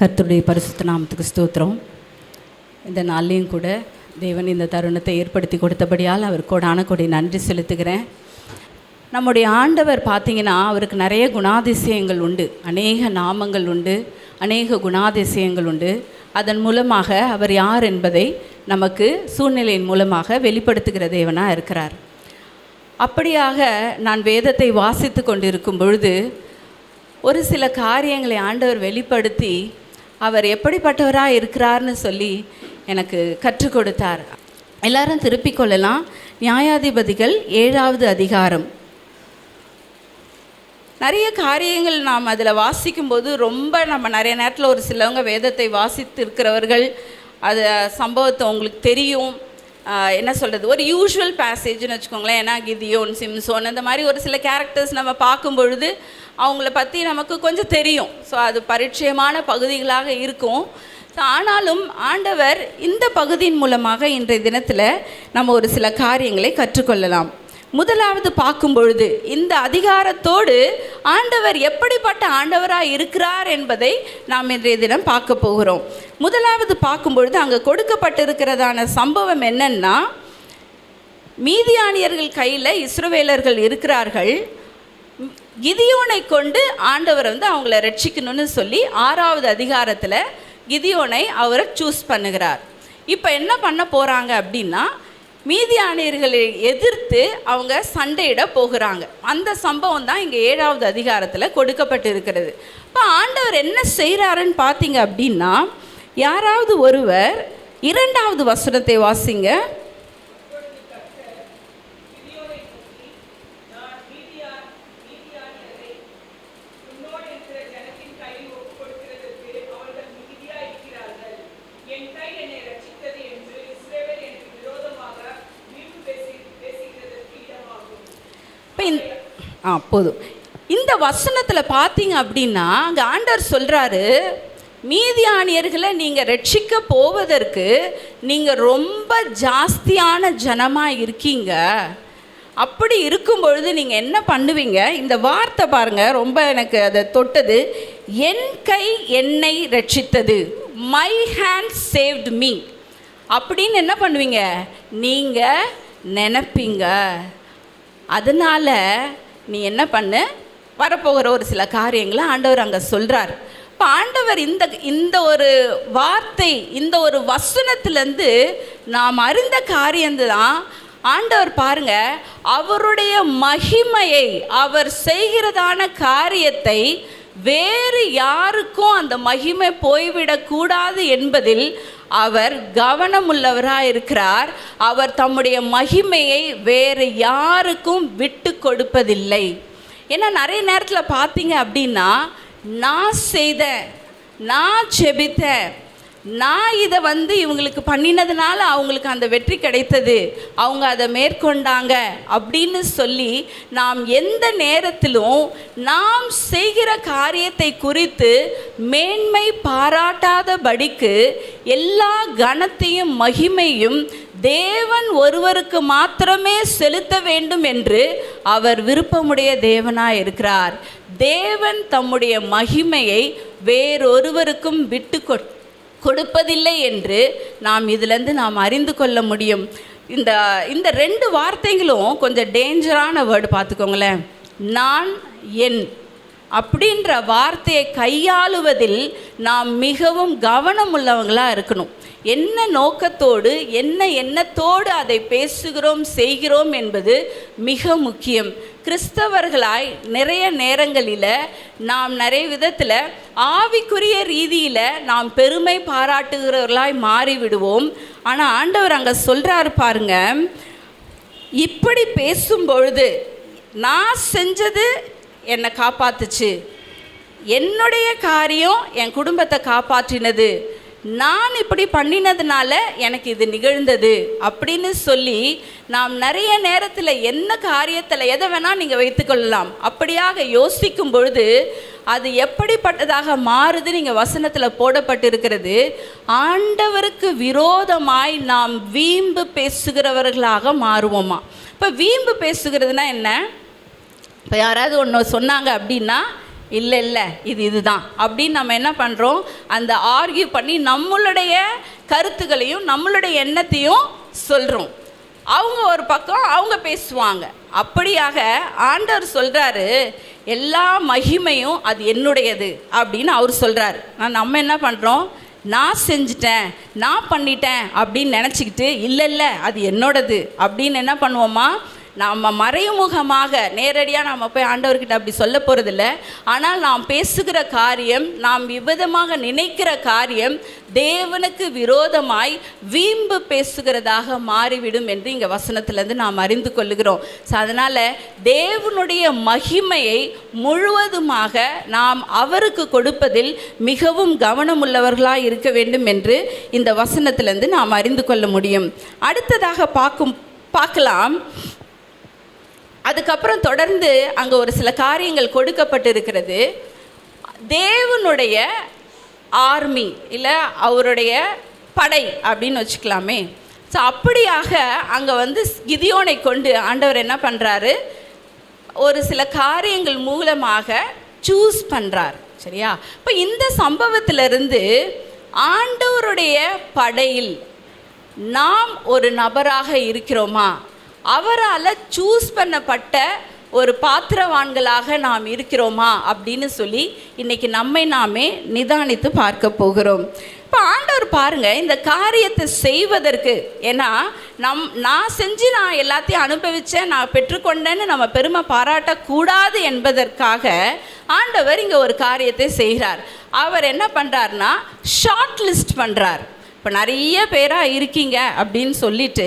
கர்த்தருடைய பரிசுத்த நாமத்துக்கு ஸ்தோத்திரம். இந்த நாள்லையும் கூட தேவன் இந்த தருணத்தை ஏற்படுத்தி கொடுத்தபடியால் அவர் கோடான கொடி நன்றி செலுத்துகிறேன். நம்முடைய ஆண்டவர் பார்த்திங்கன்னா அவருக்கு நிறைய குணாதிசயங்கள் உண்டு, அநேக நாமங்கள் உண்டு, அநேக குணாதிசயங்கள் உண்டு. அதன் மூலமாக அவர் யார் என்பதை நமக்கு சூழ்நிலையின் மூலமாக வெளிப்படுத்துகிற தேவனாக இருக்கிறார். அப்படியாக நான் வேதத்தை வாசித்து கொண்டிருக்கும் பொழுது ஒரு சில காரியங்களை ஆண்டவர் வெளிப்படுத்தி அவர் எப்படிப்பட்டவராக இருக்கிறார்னு சொல்லி எனக்கு கற்றுக் கொடுத்தார். எல்லாரும் திருப்பிக் கொள்ளலாம். நியாயாதிபதிகள் 7வது அதிகாரம். நிறைய காரியங்கள் நாம் அதில் வாசிக்கும்போது நம்ம நிறைய நேரத்தில் ஒரு சிலவங்க வேதத்தை வாசித்து இருக்கிறவர்கள் அது சம்பவத்தை உங்களுக்கு தெரியும். என்ன சொல்கிறது, ஒரு யூஷுவல் பேசேஜ்னு வச்சுக்கோங்களேன். ஏன்னா கிதியோன், சிம்சோன் அந்த மாதிரி ஒரு சில கேரக்டர்ஸ் நம்ம பார்க்கும் பொழுது அவங்கள பற்றி நமக்கு கொஞ்சம் தெரியும். ஸோ அது பரிச்சயமான பகுதிகளாக இருக்கும். ஆனாலும் ஆண்டவர் இந்த பகுதியின் மூலமாக இன்றைய தினத்தில் நம்ம ஒரு சில காரியங்களை கற்றுக்கொள்ளலாம். முதலாவது பார்க்கும் பொழுது இந்த அதிகாரத்தோடு ஆண்டவர் எப்படிப்பட்ட ஆண்டவராக இருக்கிறார் என்பதை நாம் இன்றைய தினம் பார்க்க போகிறோம். முதலாவது பார்க்கும் பொழுது அங்கே கொடுக்கப்பட்டிருக்கிறதான சம்பவம் என்னன்னா, மீதியானியர்கள் கையில் இஸ்ரவேலர்கள் இருக்கிறார்கள். கிதியோனை கொண்டு ஆண்டவர் அவங்கள ரட்சிக்கணும்னு சொல்லி 6வது அதிகாரத்தில் கிதியோனை அவரை சூஸ் பண்ணுகிறார். இப்போ என்ன பண்ண போகிறாங்க அப்படின்னா, மீதியானியர்களை எதிர்த்து அவங்க சண்டையிட போகிறாங்க. அந்த சம்பவம் தான் இங்கே 7வது அதிகாரத்தில் கொடுக்கப்பட்டிருக்கிறது. இப்போ ஆண்டவர் என்ன செய்கிறாருன்னு பார்த்தீங்க அப்படின்னா, யாராவது ஒருவர் 2வது வசனத்தை வாசிங்க. போதும். இந்த வசனத்தில் பார்த்தீங்க அப்படின்னா அங்கே ஆண்டவர் சொல்கிறாரு, மீதியானியர்களை நீங்கள் ரட்சிக்க போவதற்கு நீங்கள் ரொம்ப ஜாஸ்தியான ஜனமாக இருக்கீங்க. அப்படி இருக்கும் பொழுது நீங்கள் என்ன பண்ணுவீங்க? இந்த வார்த்தை பாருங்கள், ரொம்ப எனக்கு அதை தொட்டது. என் கை என்னை ரட்சித்தது, மை ஹேண்ட் சேவ்ட் மீ அப்படின்னு என்ன பண்ணுவீங்க? நீங்கள் நினைப்பீங்க. அதனால் நீ என்ன பண்ணு, வரப்போகிற ஒரு சில காரியங்களை ஆண்டவர் அங்கே சொல்கிறார். இப்போ ஆண்டவர் இந்த ஒரு வார்த்தை, இந்த ஒரு வசனத்திலேருந்து நாம் அறிந்த காரியம்தான். ஆண்டவர் பாருங்க, அவருடைய மகிமையை, அவர் செய்கிறதான காரியத்தை வேறு யாருக்கும் அந்த மகிமை போய்விடக்கூடாது என்பதில் அவர் கவனமுள்ளவராக இருக்கிறார். அவர் தம்முடைய மகிமையை வேறு யாருக்கும் விட்டு கொடுப்பதில்லை. ஏன்னா நிறைய நேரத்தில் பார்த்தீங்க அப்படின்னா, நான் செய்தேன், நான் ஜெபித்தேன், நான் இதை இவங்களுக்கு பண்ணினதுனால அவங்களுக்கு அந்த வெற்றி கிடைத்தது, அவங்க அதை மேற்கொண்டாங்க அப்படின்னு சொல்லி நாம் எந்த நேரத்திலும் நாம் செய்கிற காரியத்தை குறித்து மேன்மை பாராட்டாதபடிக்கு எல்லா கனத்தையும் மகிமையும் தேவன் ஒருவருக்கு மாத்திரமே செலுத்த வேண்டும் என்று அவர் விருப்பமுடைய தேவனாய் இருக்கிறார். தேவன் தம்முடைய மகிமையை வேறொருவருக்கும் விட்டு கொடுப்பதில்லை என்று நாம் இதிலிருந்து நாம் அறிந்து கொள்ள முடியும். இந்த 2 வார்த்தைகளும் கொஞ்சம் டேஞ்சரான வேர்டு பார்த்துக்கோங்களேன். நான், என் அப்படின்ற வார்த்தையை கையாளுவதில் நாம் மிகவும் கவனம் உள்ளவங்களாக இருக்கணும். என்ன நோக்கத்தோடு, என்ன எண்ணத்தோடு அதை பேசுகிறோம், செய்கிறோம் என்பது மிக முக்கியம். கிறிஸ்தவர்களாய் நிறைய நேரங்களில் நாம் நிறைய விதத்தில் ஆவிக்குரிய ரீதியில் நாம் பெருமை பாராட்டுகிறவர்களாய் மாறிவிடுவோம். ஆனால் ஆண்டவர் அங்கே சொல்கிறாரு பாருங்க, இப்படி பேசும்பொழுது நான் செஞ்சது என்னை காப்பாத்துச்சு, என்னுடைய காரியம் என் குடும்பத்தை காப்பாற்றினது, நான் இப்படி பண்ணினதுனால எனக்கு இது நிகழ்ந்தது அப்படின்னு சொல்லி நாம் நிறைய நேரத்தில் என்ன காரியத்தில் எதை வேணால் நீங்கள் வைத்துக்கொள்ளலாம். அப்படியாக யோசிக்கும் பொழுது அது எப்படிப்பட்டதாக மாறுது? நீங்கள் வசனத்தில் போடப்பட்டிருக்கிறது, ஆண்டவருக்கு விரோதமாய் நாம் வீம்பு பேசுகிறவர்களாக மாறுவோமா. இப்போ வீம்பு பேசுகிறதுனா என்ன? இப்போ யாராவது ஒன்று சொன்னாங்க அப்படின்னா இல்லை இல்லை இதுதான் அப்படின்னு நம்ம என்ன பண்ணுறோம், அந்த ஆர்கியூ பண்ணி நம்மளுடைய கருத்துக்களையும் நம்மளுடைய எண்ணத்தையும் சொல்கிறோம். அவங்க ஒரு பக்கம் அவங்க பேசுவாங்க. அப்படியாக ஆண்டவர் சொல்கிறாரு, எல்லா மகிமையும் அது என்னுடையது அப்படின்னு அவர் சொல்கிறார். நம்ம என்ன பண்ணுறோம், நான் செஞ்சிட்டேன், நான் பண்ணிட்டேன் அப்படின்னு நினச்சிக்கிட்டு இல்லை இல்லை அது என்னோடது அப்படின்னு என்ன பண்ணுவோமா, நம்ம மறைமுகமாக நேரடியாக நம்ம போய் ஆண்டவர்கிட்ட அப்படி சொல்ல போகிறதில்ல. ஆனால் நாம் பேசுகிற காரியம், நாம் விபதமாக நினைக்கிற காரியம் தேவனுக்கு விரோதமாய் வீம்பு பேசுகிறதாக மாறிவிடும் என்று இங்கே வசனத்திலேருந்து நாம் அறிந்து கொள்ளுகிறோம். ஸோ அதனால் தேவனுடைய மகிமையை முழுவதுமாக நாம் அவருக்கு கொடுப்பதில் மிகவும் கவனமுள்ளவர்களாக இருக்க வேண்டும் என்று இந்த வசனத்திலேருந்து நாம் அறிந்து கொள்ள முடியும். அடுத்ததாக பார்க்கலாம். அதுக்கப்புறம் தொடர்ந்து அங்கே ஒரு சில காரியங்கள் கொடுக்கப்பட்டிருக்கிறது. தேவனுடைய ஆர்மி இல்லை அவருடைய படை அப்படின்னு வச்சுக்கலாமே. ஸோ அப்படியாக அங்கே கிதியோனை கொண்டு ஆண்டவர் என்ன பண்ணுறாரு, ஒரு சில காரியங்கள் மூலமாக சூஸ் பண்ணுறார். சரியா? இப்போ இந்த சம்பவத்திலிருந்து ஆண்டவருடைய படையில் நாம் ஒரு நபராக இருக்கிறோமா, அவரால் சூஸ் பண்ணப்பட்ட ஒரு பாத்திரவான்களாக நாம் இருக்கிறோமா அப்படின்னு சொல்லி இன்றைக்கி நம்மை நாமே நிதானித்து பார்க்க போகிறோம். இப்போ ஆண்டவர் பாருங்கள், இந்த காரியத்தை செய்வதற்கு, ஏன்னா நான் செஞ்சு நான் எல்லாத்தையும் அனுபவித்தேன், நான் பெற்றுக்கொண்டேன்னு நம்ம பெருமை பாராட்டக்கூடாது என்பதற்காக ஆண்டவர் இங்கே ஒரு காரியத்தை செய்கிறார். அவர் என்ன பண்ணுறாருனா, ஷார்ட் லிஸ்ட் பண்ணுறார். இப்போ நிறைய பேராக இருக்கீங்க அப்படின்னு சொல்லிட்டு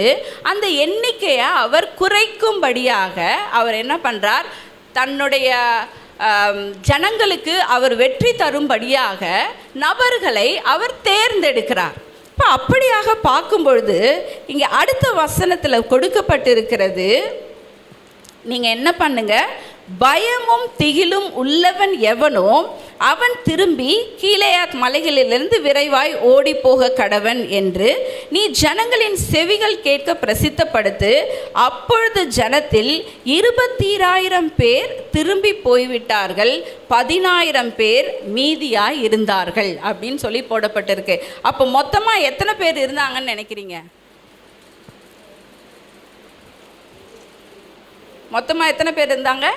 அந்த எண்ணிக்கையை அவர் குறைக்கும்படியாக அவர் என்ன பண்ணுறார், தன்னுடைய ஜனங்களுக்கு அவர் வெற்றி தரும்படியாக நபர்களை அவர் தேர்ந்தெடுக்கிறார். இப்போ அப்படியாக பார்க்கும்பொழுது இங்கே அடுத்த வசனத்தில் கொடுக்கப்பட்டிருக்கிறது, நீங்கள் என்ன பண்ணுங்க, பயமும் திகிலும் உள்ளவன் எவனோ அவன் திரும்பி கீலேயாத் மலைகளிலிருந்து விரைவாய் ஓடி போக கடவன் என்று நீ ஜனங்களின் செவிகள் கேட்க பிரசித்தப்படுத்து. அப்பொழுது ஜனத்தில் 20,000 பேர் திரும்பி போய்விட்டார்கள், 10,000 பேர் மீதியாய் இருந்தார்கள் அப்படின்னு சொல்லி போடப்பட்டிருக்கு. அப்போ மொத்தமாக எத்தனை பேர் இருந்தாங்கன்னு நினைக்கிறீங்க? மொத்தமாக எத்தனை பேர் இருந்தாங்க?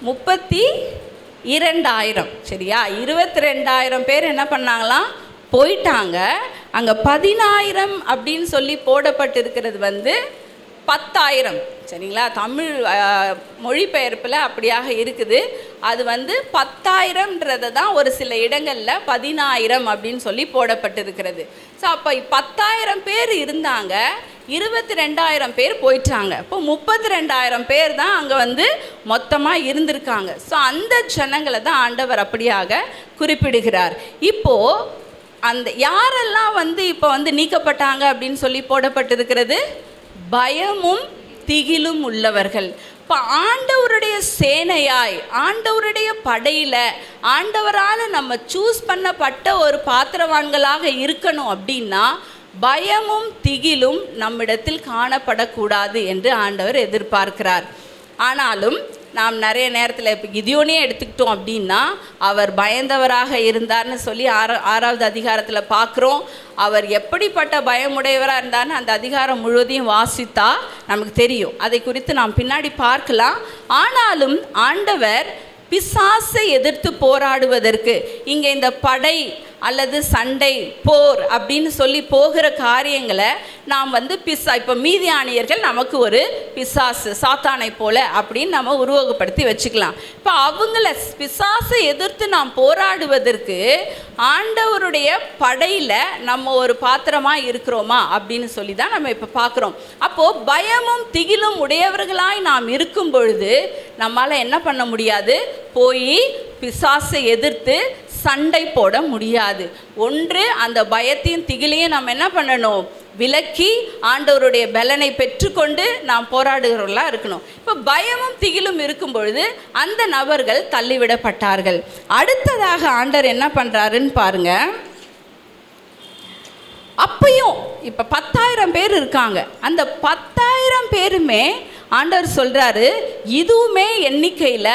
32,000. சரியா? 22,000 பேர் என்ன பண்ணாங்களாம், போயிட்டாங்க. அங்கே 10,000 அப்படின்னு சொல்லி போடப்பட்டிருக்கிறது 10,000. சரிங்களா? தமிழ் மொழிபெயர்ப்பில் அப்படியாக இருக்குது. அது 10,000ன்றதை தான் ஒரு சில இடங்களில் 10,000 அப்படின்னு சொல்லி போடப்பட்டிருக்கிறது. ஸோ அப்போ 10,000 பேர் இருந்தாங்க, 22,000 பேர் போயிட்டாங்க. இப்போ 32,000 பேர் தான் அங்கே மொத்தமாக இருந்திருக்காங்க. ஸோ அந்த ஜனங்களை தான் ஆண்டவர் அப்படியாக குறிப்பிடுகிறார். இப்போது அந்த யாரெல்லாம் இப்போ நீக்கப்பட்டாங்க அப்படின்னு சொல்லி போடப்பட்டிருக்கிறது, பயமும் திகிலும் உள்ளவர்கள். இப்போ ஆண்டவருடைய சேனையாய், ஆண்டவருடைய படையில் ஆண்டவரால் நம்ம சூஸ் பண்ணப்பட்ட ஒரு பாத்திரவான்களாக இருக்கணும் அப்படின்னா பயமும் திகிலும் நம்மிடத்தில் காணப்படக்கூடாது என்று ஆண்டவர் எதிர்பார்க்கிறார். ஆனாலும் நாம் நிறைய நேரத்தில் இப்போ கிதியோனே எடுத்துக்கிட்டோம் அப்படின்னா அவர் பயந்தவராக இருந்தார்னு சொல்லி 6வது அதிகாரத்தில் பார்க்குறோம். அவர் எப்படிப்பட்ட பயமுடையவராக இருந்தார்னு அந்த அதிகாரம் முழுவதையும் வாசித்தா நமக்கு தெரியும். அதை குறித்து நாம் பின்னாடி பார்க்கலாம். ஆனாலும் ஆண்டவர் பிசாசை எதிர்த்து போராடுவதற்கு இங்கே இந்த படை அல்லது சண்டை போர் அப்படின்னு சொல்லி போகிற காரியங்களை நாம் இப்போ மீதியானியர்கள் நமக்கு ஒரு பிசாசு சாத்தானை போல அப்படின்னு நம்ம உருவகப்படுத்தி வச்சுக்கலாம். இப்போ அவங்கள பிசாசை எதிர்த்து நாம் போராடுவதற்கு ஆண்டவருடைய படையில் நம்ம ஒரு பாத்திரமாக இருக்கிறோமா அப்படின்னு சொல்லி தான் நம்ம இப்போ பார்க்குறோம். அப்போது பயமும் திகிலும் உடையவர்களாய் நாம் இருக்கும் பொழுது நம்மளால் என்ன பண்ண முடியாது, போய் பிசாசை எதிர்த்து சண்டை போட முடியாது. ஒன்று அந்த பயத்தையும் திகிலையும் நம்ம என்ன பண்ணணும், விலக்கி ஆண்டவருடைய பலனை பெற்றுக்கொண்டு நாம் போராடுகிறவர்களாக இருக்கணும். இப்போ பயமும் திகிலும் இருக்கும் பொழுது அந்த நபர்கள் தள்ளிவிடப்பட்டார்கள். அடுத்ததாக ஆண்டவர் என்ன பண்ணுறாருன்னு பாருங்க. அப்பையும் இப்போ 10,000 பேர் இருக்காங்க. அந்த 10,000 பேருமே ஆண்டவர் சொல்கிறாரு, இதுவுமே எண்ணிக்கையில்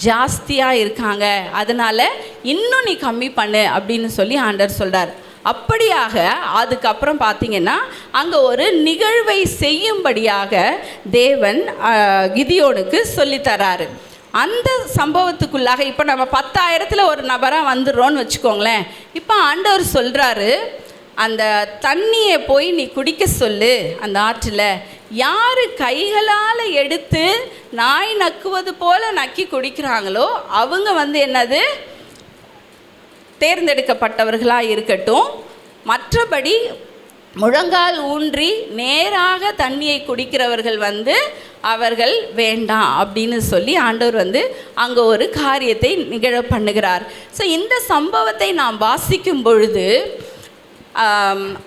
ஜாஸ்தியாக இருக்காங்க, அதனால் இன்னும் நீ கம்மி பண்ணு அப்படின்னு சொல்லி ஆண்டவர் சொல்கிறார். அப்படியாக அதுக்கப்புறம் பார்த்திங்கன்னா அங்கே ஒரு நிகழ்வை செய்யும்படியாக தேவன் கிதியோனுக்கு சொல்லித்தராரு. அந்த சம்பவத்துக்குள்ளாக இப்போ நம்ம 10,000 ஒரு நபராக வந்துடுறோன்னு வச்சுக்கோங்களேன். இப்போ ஆண்டவர் சொல்கிறாரு, அந்த தண்ணியை போய் நீ குடிக்க சொல்லு அந்த ஆற்றில். யார் கைகளால் எடுத்து நாய் நக்குவது போல் நக்கி குடிக்கிறாங்களோ அவங்க என்னது தேர்ந்தெடுக்கப்பட்டவர்களாக இருக்கட்டும். மற்றபடி முழங்கால் ஊன்றி நேராக தண்ணியை குடிக்கிறவர்கள் அவர்கள் வேண்டாம் அப்படின்னு சொல்லி ஆண்டவர் அங்கே ஒரு காரியத்தை நிகழ பண்ணுகிறார். ஸோ இந்த சம்பவத்தை நாம் வாசிக்கும் பொழுது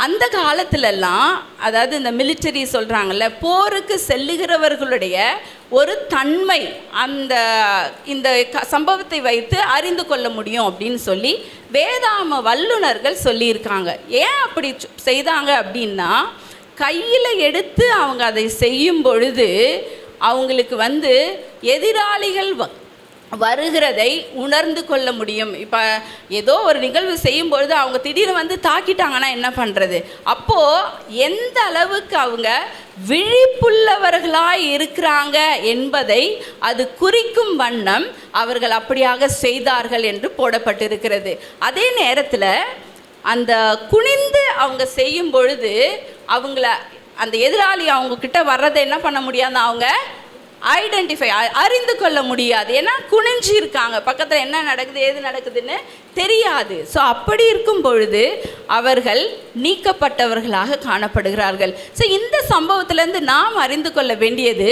அந்த காலத்திலெல்லாம், அதாவது இந்த மிலிட்டரி சொல்கிறாங்கல்ல, போருக்கு செல்லுகிறவர்களுடைய ஒரு தன்மை இந்த சம்பவத்தை வைத்து அறிந்து கொள்ள முடியும் அப்படின்னு சொல்லி வேதாம வல்லுநர்கள் சொல்லியிருக்காங்க. ஏன் அப்படி செய்தாங்க அப்படின்னா, கையில் எடுத்து அவங்க அதை செய்யும் பொழுது அவங்களுக்கு எதிராளிகள் வருகிறதை உணர்ந்து கொள்ள முடியும். இப்போ ஏதோ ஒரு நிகழ்வு செய்யும் பொழுது அவங்க திடீர்னு தாக்கிட்டாங்கன்னா என்ன பண்ணுறது? அப்போது எந்த அளவுக்கு அவங்க விழிப்புள்ளவர்களாக இருக்கிறாங்க என்பதை அது குறிக்கும் வண்ணம் அவர்கள் அப்படியாக செய்தார்கள் என்று போடப்பட்டிருக்கிறது. அதே நேரத்தில் அந்த குனிந்து அவங்க செய்யும் பொழுது அவங்கள அந்த எதிராளி அவங்கக்கிட்ட வர்றதை என்ன பண்ண முடியாது, அவங்க ஐடென்டிஃபை அறிந்து கொள்ள முடியாது. ஏன்னா குனிஞ்சு இருக்காங்க, பக்கத்தில் என்ன நடக்குது ஏது நடக்குதுன்னு தெரியாது. ஸோ அப்படி இருக்கும் பொழுது அவர்கள் நீக்கப்பட்டவர்களாக காணப்படுகிறார்கள். ஸோ இந்த சம்பவத்திலேருந்து நாம் அறிந்து கொள்ள வேண்டியது,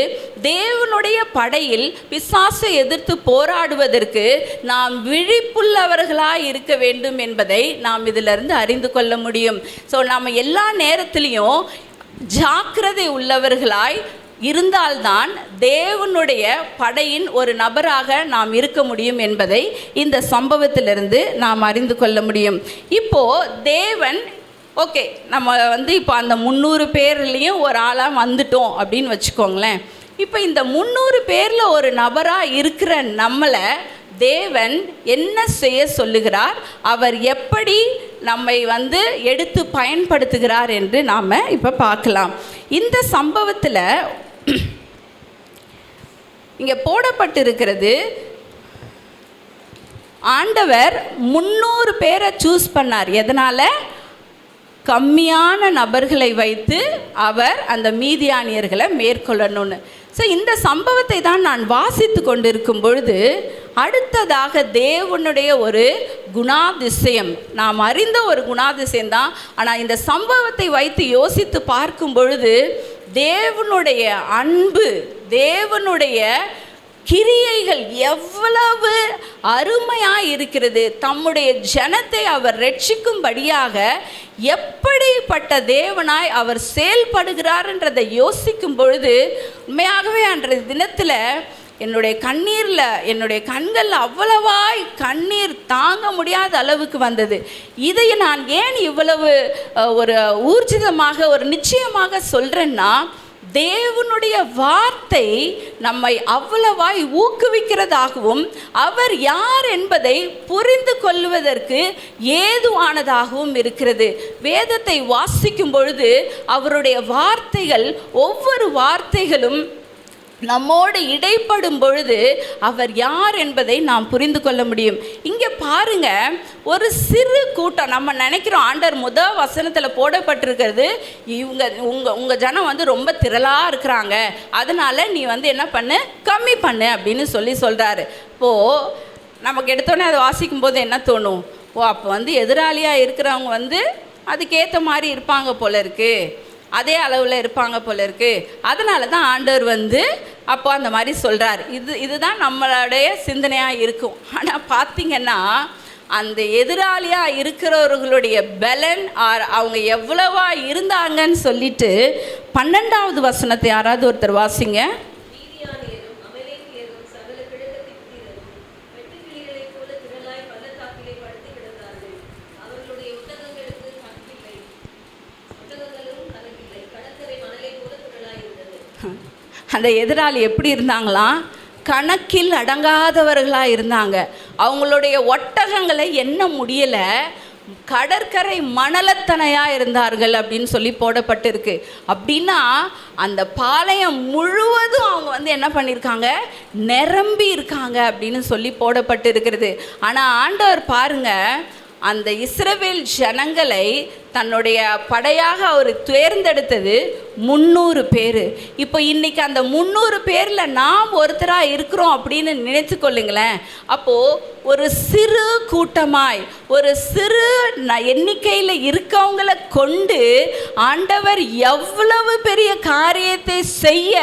தேவனுடைய படையில் பிசாசை எதிர்த்து போராடுவதற்கு நாம் விழிப்புள்ளவர்களாக இருக்க வேண்டும் என்பதை நாம் இதிலிருந்து அறிந்து கொள்ள முடியும். ஸோ நாம் எல்லா நேரத்திலையும் ஜாக்கிரதை உள்ளவர்களாய் இருந்தால்தான் தேவனுடைய படையின் ஒரு நபராக நாம் இருக்க முடியும் என்பதை இந்த சம்பவத்திலிருந்து நாம் அறிந்து கொள்ள முடியும். இப்போது தேவன் ஓகே, நம்ம இப்போ அந்த 300 பேர்லேயும் ஒரு ஆளாக வந்துட்டோம் அப்படின்னு வச்சுக்கோங்களேன். இப்போ இந்த 300 பேரில் ஒரு நபராக இருக்கிற நம்மளை தேவன் என்ன செய்ய சொல்லுகிறார், அவர் எப்படி நம்மை எடுத்து பயன்படுத்துகிறார் என்று நாம் இப்போ பார்க்கலாம். இந்த சம்பவத்தில் இங்கே போடப்பட்டிருக்கிறது, ஆண்டவர் 300 பேரை சூஸ் பண்ணார். எதனால்? கம்மியான நபர்களை வைத்து அவர் அந்த மீதியானியர்களை மேற்கொள்ளணும்னு. ஸோ இந்த சம்பவத்தை தான் நான் வாசித்து கொண்டிருக்கும் பொழுது அடுத்ததாக தேவனுடைய ஒரு குணாதிசயம், நாம் அறிந்த ஒரு குணாதிசயம் தான். ஆனால் இந்த சம்பவத்தை வைத்து யோசித்து பார்க்கும் பொழுது தேவனுடைய அன்பு, தேவனுடைய கிரியைகள் எவ்வளவு அருமையாக இருக்கிறது. தம்முடைய ஜனத்தை அவர் ரட்சிக்கும்படியாக எப்படிப்பட்ட தேவனாய் அவர் செயல்படுகிறார்ன்றதை யோசிக்கும் பொழுது உண்மையாகவே அன்றைய தினத்தில் என்னுடைய கண்களில் அவ்வளவாய் கண்ணீர் தாங்க முடியாத அளவுக்கு வந்தது. இதை நான் ஏன் இவ்வளவு ஒரு ஊர்ஜிதமாக ஒரு நிச்சயமாக சொல்கிறேன்னா, தேவனுடைய வார்த்தை நம்மை அவ்வளவாய் ஊக்குவிக்கிறதாகவும் அவர் யார் என்பதை புரிந்து கொள்வதற்கு ஏதுவானதாகவும் இருக்கிறது. வேதத்தை வாசிக்கும் பொழுது அவருடைய வார்த்தைகள், ஒவ்வொரு வார்த்தைகளும் நம்மோடு இடைப்படும் பொழுது அவர் யார் என்பதை நாம் புரிந்து கொள்ள முடியும். இங்கே பாருங்க, ஒரு சிறு கூட்டம், நம்ம நினைக்கிறோம் ஆண்டவர் முதல் வசனத்தில் போடப்பட்டிருக்கிறது, உங்கள் ஜனம் ரொம்ப திரளாக இருக்கிறாங்க, அதனால் நீ என்ன பண்ணு, கம்மி பண்ணு அப்படின்னு சொல்கிறாரு. இப்போது நமக்கு எடுத்தோன்னே அதை வாசிக்கும் போது என்ன தோணும், அப்போ எதிராளியாக இருக்கிறவங்க அதுக்கேற்ற மாதிரி இருப்பாங்க போல இருக்குது, அதே அளவில் இருப்பாங்க போல இருக்குது, அதனால தான் ஆண்டவர் அப்போ அந்த மாதிரி சொல்கிறார். இதுதான் நம்மளுடைய சிந்தனையாக இருக்கும். ஆனால் பார்த்திங்கன்னா அந்த எதிராளியாக இருக்கிறவர்களுடைய பலன் அவங்க எவ்வளவா இருந்தாங்கன்னு சொல்லிட்டு 12வது வசனத்தை யாராவது ஒருத்தர் வாசிங்க. அந்த எதிராளி எப்படி இருந்தாங்களாம்? கணக்கில் அடங்காதவர்களாக இருந்தாங்க. அவங்களுடைய ஒட்டகங்களை எண்ண முடியலை, கடற்கரை மணலத்தனையாக இருந்தார்கள் அப்படின்னு சொல்லி போடப்பட்டிருக்கு. அப்படின்னா அந்த பாளையம் முழுவதும் அவங்க என்ன பண்ணியிருக்காங்க? நிரம்பி இருக்காங்க அப்படின்னு சொல்லி போடப்பட்டு இருக்கிறது. ஆனால் ஆண்டவர் பாருங்க, அந்த இஸ்ரவேல் ஜனங்களை தன்னுடைய படையாக அவர் தேர்ந்தெடுத்தது 300 பேர். இப்போ இன்றைக்கி அந்த 300 பேரில் நாம் ஒருத்தராக இருக்கிறோம் அப்படின்னு நினைத்து கொள்ளுங்களேன். அப்போது ஒரு சிறு கூட்டமாய், ஒரு சிறு எண்ணிக்கையில் இருக்கவங்களை கொண்டு ஆண்டவர் எவ்வளவு பெரிய காரியத்தை செய்ய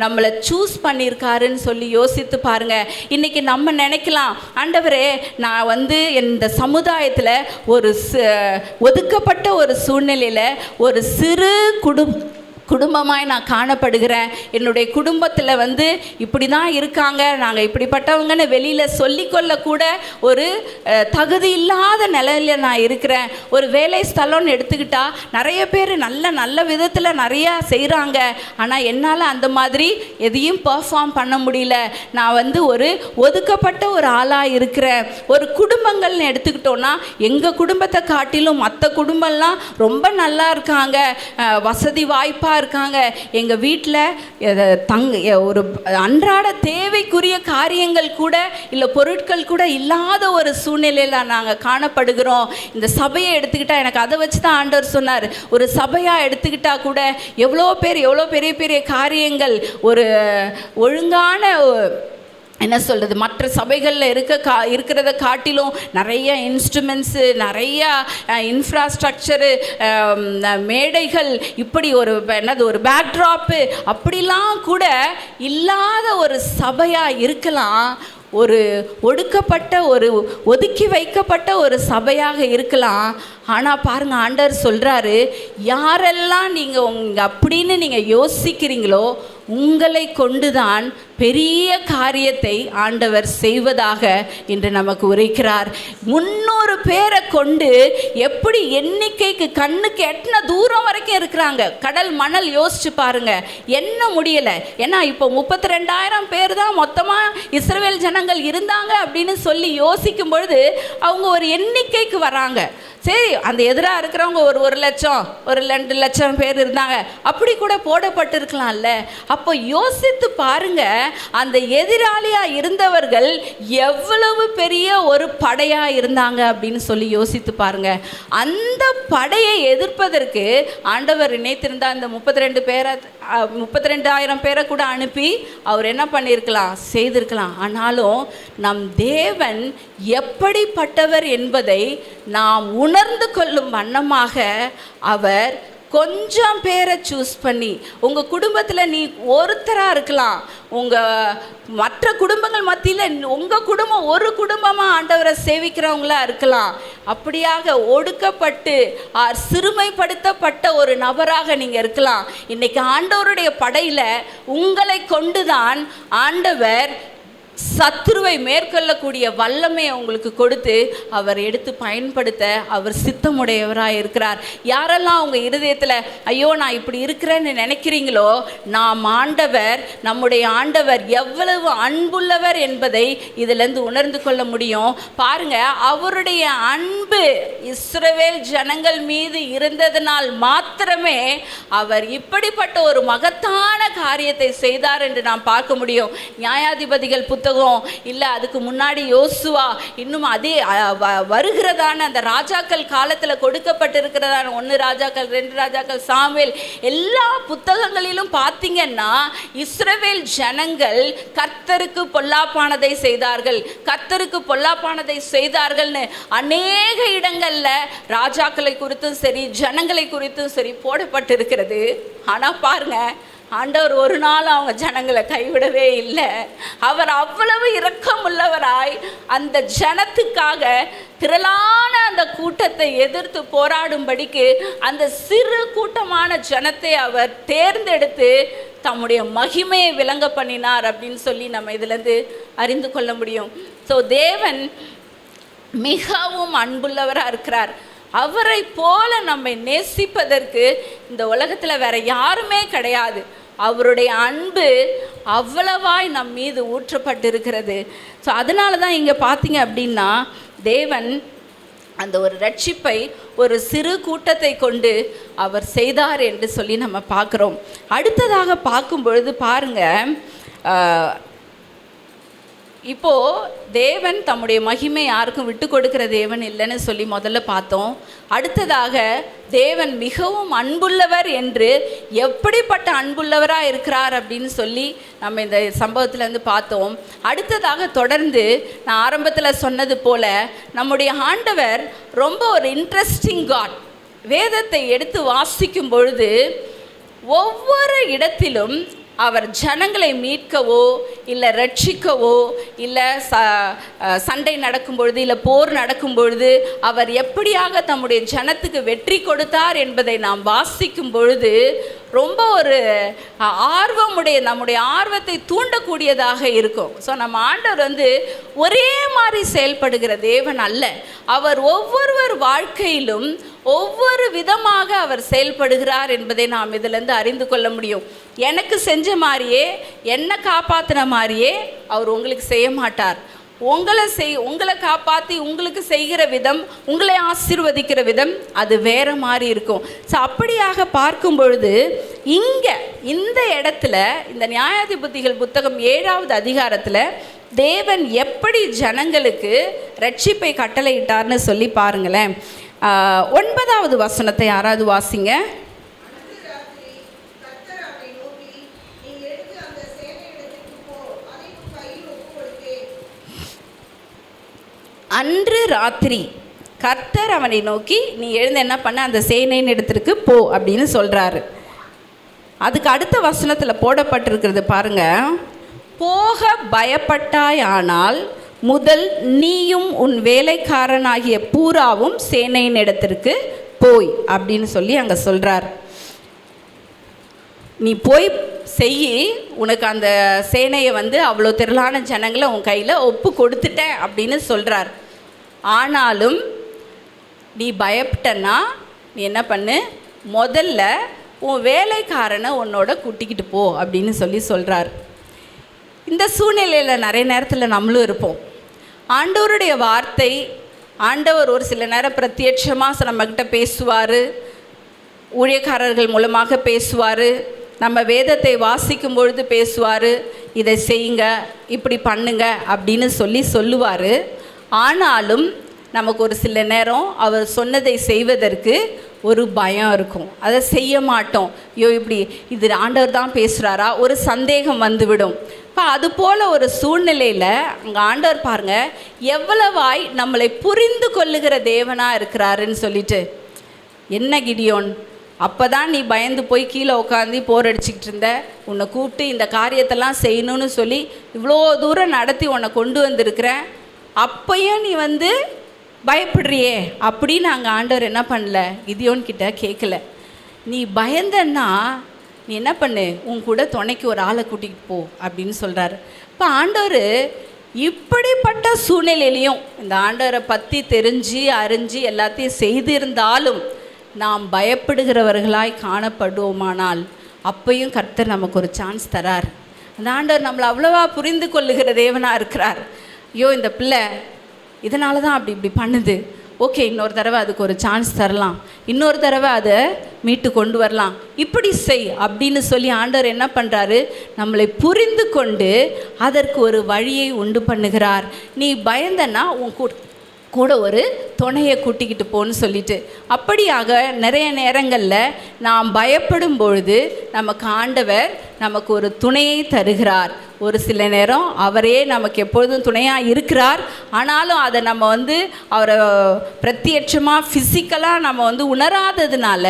நம்மளை சூஸ் பண்ணியிருக்காருன்னு சொல்லி யோசித்து பாருங்கள். இன்றைக்கி நம்ம நினைக்கலாம், ஆண்டவரே நான் இந்த சமுதாயத்தில் ஒரு ஒதுக்கப்பட்ட ஒரு சூழ்நிலையில் ஒரு சிறு குடும்பமாய் நான் காணப்படுகிறேன். என்னுடைய குடும்பத்தில் இப்படி தான் இருக்காங்க, நாங்கள் இப்படிப்பட்டவங்கன்னு வெளியில் சொல்லிக்கொள்ளக்கூட ஒரு தகுதி இல்லாத நிலையில் நான் இருக்கிறேன். ஒரு வேலை ஸ்தலம்னு எடுத்துக்கிட்டால் நிறைய பேர் நல்ல விதத்தில் நிறையா செய்கிறாங்க. ஆனால் என்னால் அந்த மாதிரி எதையும் பர்ஃபார்ம் பண்ண முடியல. நான் ஒரு ஒதுக்கப்பட்ட ஒரு ஆளாக இருக்கிறேன். ஒரு குடும்பங்கள்னு எடுத்துக்கிட்டோன்னா எங்கள் குடும்பத்தை காட்டிலும் மற்ற குடும்பம்லாம் ரொம்ப நல்லா இருக்காங்க, வசதி வாய்ப்பாக இருக்காங்க. எங்கள் வீட்டில் ஒரு அன்றாட தேவைக்குரிய காரியங்கள் கூட இல்லை, பொருட்கள் கூட இல்லாத ஒரு சூழ்நிலையில் நாங்கள் காணப்படுகிறோம். இந்த சபையை எடுத்துக்கிட்டால் எனக்கு அதை வச்சு தான் ஆண்டவர் சொன்னார். ஒரு சபையாக எடுத்துக்கிட்டால் கூட எவ்வளோ பெரிய பெரிய காரியங்கள், ஒரு ஒழுங்கான மற்ற சபைகளில் இருக்கிறத காட்டிலும் நிறைய இன்ஸ்ட்ருமெண்ட்ஸு, நிறையா இன்ஃப்ராஸ்ட்ரக்சரு, மேடைகள், இப்படி ஒரு பேக்ட்ராப்பு அப்படிலாம் கூட இல்லாத ஒரு சபையாக இருக்கலாம். ஒரு ஒடுக்கப்பட்ட ஒரு ஒதுக்கி வைக்கப்பட்ட ஒரு சபையாக இருக்கலாம். ஆனால் பாருங்கள், ஆண்டவர் சொல்கிறாரு, யாரெல்லாம் நீங்கள் அப்படின்னு நீங்கள் யோசிக்கிறீங்களோ உங்களை கொண்டுதான் பெரிய காரியத்தை ஆண்டவர் செய்வதாக இன்று நமக்கு உரைக்கிறார். 300 பேரை கொண்டு எப்படி எண்ணிக்கைக்கு கண்ணுக்கு எட்டின தூரம் வரைக்கும் இருக்கிறாங்க. கடல் மணல் யோசிச்சு பாருங்க, என்ன முடியலை. ஏன்னா இப்போ 32,000 பேர் தான் மொத்தமாக இஸ்ரவேல் ஜனங்கள் இருந்தாங்க அப்படின்னு சொல்லி யோசிக்கும் பொழுது அவங்க ஒரு எண்ணிக்கைக்கு வராங்க. சரி, அந்த எதிராக இருக்கிறவங்க ஒரு 1 லட்சம், ஒரு 2 லட்சம் பேர் இருந்தாங்க, அப்படி கூட போடப்பட்டிருக்கலாம்ல. அப்போ யோசித்து பாருங்க, அந்த எதிராளியாக இருந்தவர்கள் எவ்வளவு பெரிய ஒரு படையாக இருந்தாங்க அப்படின்னு சொல்லி யோசித்து பாருங்க. அந்த படையை எதிர்ப்பதற்கு ஆண்டவர் நினைத்திருந்தா இந்த 32,000 பேரை கூட அனுப்பி அவர் என்ன பண்ணியிருக்கலாம், செய்திருக்கலாம். ஆனாலும் நம் தேவன் எப்படிப்பட்டவர் என்பதை நாம் உணர்ந்து கொள்ளும் வண்ணமாக அவர் கொஞ்சம் பேரை சூஸ் பண்ணி, உங்கள் குடும்பத்தில் நீ ஒருத்தராக இருக்கலாம், உங்கள் மற்ற குடும்பங்கள் மத்தியில் உங்கள் குடும்பம் ஒரு குடும்பமாக ஆண்டவரை சேவிக்கிறவங்களா இருக்கலாம். அப்படியாக ஒடுக்கப்பட்டு சிறுமைப்படுத்தப்பட்ட ஒரு நபராக நீங்கள் இருக்கலாம். இன்றைக்கி ஆண்டவருடைய படையில் உங்களை கொண்டுதான் ஆண்டவர் சத்துருவை மேற்கொள்ளக்கூடிய வல்லமையை உங்களுக்கு கொடுத்து அவர் எடுத்து பயன்படுத்த அவர் சித்தமுடையவராக இருக்கிறார். யாரெல்லாம் உங்கள் இருதயத்தில் ஐயோ நான் இப்படி இருக்கிறேன்னு நினைக்கிறீங்களோ, நம்முடைய ஆண்டவர் எவ்வளவு அன்புள்ளவர் என்பதை இதிலிருந்து உணர்ந்து கொள்ள முடியும். பாருங்க, அவருடைய அன்பு இஸ்ரவேல் ஜனங்கள் மீது இருந்ததனால் மாத்திரமே அவர் இப்படிப்பட்ட ஒரு மகத்தான காரியத்தை செய்தார் என்று நாம் பார்க்க முடியும். நியாயாதிபதிகள் புத்தகம் இல்லை, அதுக்கு முன்னாடி யோசுவா, இன்னும் அதே வருகிறதான அந்த ராஜாக்கள் காலத்தில் கொடுக்கப்பட்டிருக்கிறதான 1 ராஜாக்கள், 2 ராஜாக்கள், சாமுவேல், எல்லா புத்தகங்களிலும் பார்த்தீங்கன்னா இஸ்ரவேல் ஜனங்கள் கர்த்தருக்கு பொல்லாப்பானதை செய்தார்கள், கர்த்தருக்கு பொல்லாப்பானதை செய்தார்கள்னு அநேக இடங்களில் ராஜாக்களை குறித்தும் சரி ஜனங்களை குறித்தும் சரி போடப்பட்டிருக்கிறது. ஆனால் பாருங்க, ஆண்டவர் ஒரு நாள் அவங்க ஜனங்களை கைவிடவே இல்லை. அவர் அவ்வளவு இரக்கமுள்ளவராய் அந்த ஜனத்துக்காக திரளான அந்த கூட்டத்தை எதிர்த்து போராடும்படிக்கு அந்த சிறு கூட்டமான ஜனத்தை அவர் தேர்ந்தெடுத்து தம்முடைய மகிமையை விளங்க பண்ணினார் அப்படின்னு சொல்லி நம்ம இதிலேருந்து அறிந்து கொள்ள முடியும். ஸோ தேவன் மிகவும் அன்புள்ளவராக இருக்கிறார். அவரை போல நம்மை நேசிப்பதற்கு இந்த உலகத்தில் வேற யாருமே கிடையாது. அவருடைய அன்பு அவ்வளவாய் நம் மீது ஊற்றப்பட்டிருக்கிறது. ஸோ அதனால தான் இங்கே பார்த்தீங்க அப்படின்னா தேவன் அந்த ஒரு ரட்சிப்பை ஒரு சிறு கூட்டத்தை கொண்டு அவர் செய்தார் என்று சொல்லி நம்ம பார்க்குறோம். அடுத்ததாக பார்க்கும் பொழுது பாருங்கள், இப்போது தேவன் தம்முடைய மகிமை யாருக்கும் விட்டு கொடுக்கிற தேவன் இல்லைன்னு சொல்லி முதல்ல பார்த்தோம். அடுத்ததாக தேவன் மிகவும் அன்புள்ளவர் என்று எப்படிப்பட்ட அன்புள்ளவராக இருக்கிறார் அப்படின்னு சொல்லி நம்ம இந்த சம்பவத்திலேருந்து பார்த்தோம். அடுத்ததாக தொடர்ந்து நான் ஆரம்பத்தில் சொன்னது போல் நம்முடைய ஆண்டவர் ரொம்ப ஒரு இன்ட்ரெஸ்டிங் காட். வேதத்தை எடுத்து வாசிக்கும் பொழுது ஒவ்வொரு இடத்திலும் அவர் ஜனங்களை மீட்கவோ இல்லை ரட்சிக்கவோ இல்லை சண்டை நடக்கும் பொழுது இல்லை போர் நடக்கும் பொழுது அவர் எப்படியாக தம்முடைய ஜனத்துக்கு வெற்றி கொடுத்தார் என்பதை நாம் வாசிக்கும் பொழுது ரொம்ப ஒரு ஆர்வமுடைய நம்முடைய ஆர்வத்தை தூண்டக்கூடியதாக இருக்கும். ஸோ நம்ம ஆண்டவர் ஒரே மாதிரி செயல்படுகிற தேவன் அல்ல. அவர் ஒவ்வொருவர் வாழ்க்கையிலும் ஒவ்வொரு விதமாக அவர் செயல்படுகிறார் என்பதை நாம் இதிலிருந்து அறிந்து கொள்ள முடியும். எனக்கு செஞ்ச மாதிரியே, என்னை காப்பாற்றின மாதிரியே அவர் உங்களுக்கு செய்ய மாட்டார். உங்களை காப்பாற்றி உங்களுக்கு செய்கிற விதம், உங்களை ஆசீர்வதிக்கிற விதம் அது வேறு மாதிரி இருக்கும். ஸோ அப்படியாக பார்க்கும் பொழுது இந்த இடத்துல இந்த நியாயாதிபதிகள் புத்தகம் 7வது அதிகாரத்தில் தேவன் எப்படி ஜனங்களுக்கு ரட்சிப்பை கட்டளையிட்டார்னு சொல்லி பாருங்களேன். 9வது வசனத்தை யாராவது வாசிங்க. அன்று ராத்திரி கர்த்தர் அவனை நோக்கி, நீ எழுந்து என்ன பண்ண, அந்த சேனையின் இடத்திற்கு போ அப்படின்னு சொல்கிறாரு. அதுக்கு அடுத்த வசனத்தில் போடப்பட்டிருக்கிறது பாருங்க, போக பயப்பட்டாய் ஆனால் முதல் நீயும் உன் வேலைக்காரனாகிய பூராவும் சேனையின் இடத்திற்கு போய் அப்படின்னு சொல்லி அங்கே சொல்கிறார். நீ போய் செய்யி, உனக்கு அந்த சேனையை அவ்வளோ திரளான ஜனங்களை உன் கையில் ஒப்பு கொடுத்துட்டேன் அப்படின்னு சொல்கிறார். ஆனாலும் நீ பயப்பட்டன்னா நீ என்ன பண்ணு, முதல்ல உன் வேலைக்காரனை உன்னோட கூட்டிக்கிட்டு போ அப்படின்னு சொல்லி சொல்கிறார். இந்த சூழ்நிலையில் நிறைய நேரத்தில் நம்மளும் இருப்போம். ஆண்டவருடைய வார்த்தை, ஆண்டவர் ஒரு சில நேரம் பிரத்யட்சமாக நம்மக்கிட்ட பேசுவார், ஊழியக்காரர்கள் மூலமாக பேசுவார், நம்ம வேதத்தை வாசிக்கும் பொழுது பேசுவார், இதை செய்யுங்க, இப்படி பண்ணுங்க அப்படின்னு சொல்லுவார். ஆனாலும் நமக்கு ஒரு சில நேரம் அவர் சொன்னதை செய்வதற்கு ஒரு பயம் இருக்கும், அதை செய்ய மாட்டோம். ஐயோ இப்படி இது ஆண்டவர் தான் பேசுகிறாரா, ஒரு சந்தேகம் வந்துவிடும். இப்போ அதுபோல் ஒரு சூழ்நிலையில் அங்கே ஆண்டவர் பாருங்கள் எவ்வளவாய் நம்மளை புரிந்து கொள்ளுகிற தேவனாக இருக்கிறாருன்னு சொல்லிட்டு. என்ன கிடியோன், அப்போ தான் நீ பயந்து போய் கீழே உட்காந்து போர் அடிச்சுக்கிட்டு இருந்த, உன்னை கூப்பிட்டு இந்த காரியத்தெல்லாம் செய்யணும்னு சொல்லி இவ்வளோ தூரம் நடத்தி உன்னை கொண்டு வந்திருக்கிறேன், அப்பையும் நீ பயப்படுறியே அப்படின்னு அங்கே ஆண்டவர் என்ன பண்ணல, கிதியோன்கிட்ட கேட்கல. நீ பயந்தன்னா நீ என்ன பண்ணு, உன் கூட துணைக்கு ஒரு ஆளை கூட்டிகிட்டு போ அப்படின்னு சொல்கிறாரு. இப்போ ஆண்டவர் இப்படிப்பட்ட சூழ்நிலையிலையும் இந்த ஆண்டவரை பற்றி தெரிஞ்சு அறிஞ்சு எல்லாத்தையும் செய்திருந்தாலும் நாம் பயப்படுகிறவர்களாய் காணப்படுவோமானால் அப்பையும் கர்த்தர் நமக்கு ஒரு சான்ஸ் தரார். அந்த ஆண்டவர் நம்மளை அவ்வளவா புரிந்து கொள்ளுகிற தேவனாக இருக்கிறார். ஐயோ இந்த பிள்ளை இதனால தான் இப்படி பண்ணுது, ஓகே இன்னொரு தடவை அதுக்கு ஒரு சான்ஸ் தரலாம், இன்னொரு தடவை அதை மீட்டு கொண்டு வரலாம், இப்படி செய் அப்படின்னு சொல்லி ஆண்டவர் என்ன பண்ணுறாரு, நம்மளை புரிந்து கொண்டு அதற்கு ஒரு வழியை உண்டு பண்ணுகிறார். நீ பயந்தன்னா உன் கூட ஒரு துணையை கூட்டிக்கிட்டு போன்னு சொல்லிட்டு. அப்படியாக நிறைய நேரங்களில் நாம் பயப்படும் பொழுது நமக்கு ஆண்டவர் நமக்கு ஒரு துணையை தருகிறார். ஒரு சில நேரம் அவரே நமக்கு எப்பொழுதும் துணையாக இருக்கிறார். ஆனாலும் அதை நம்ம அவரை பிரத்யட்சமாக ஃபிசிக்கலாக நம்ம உணராததுனால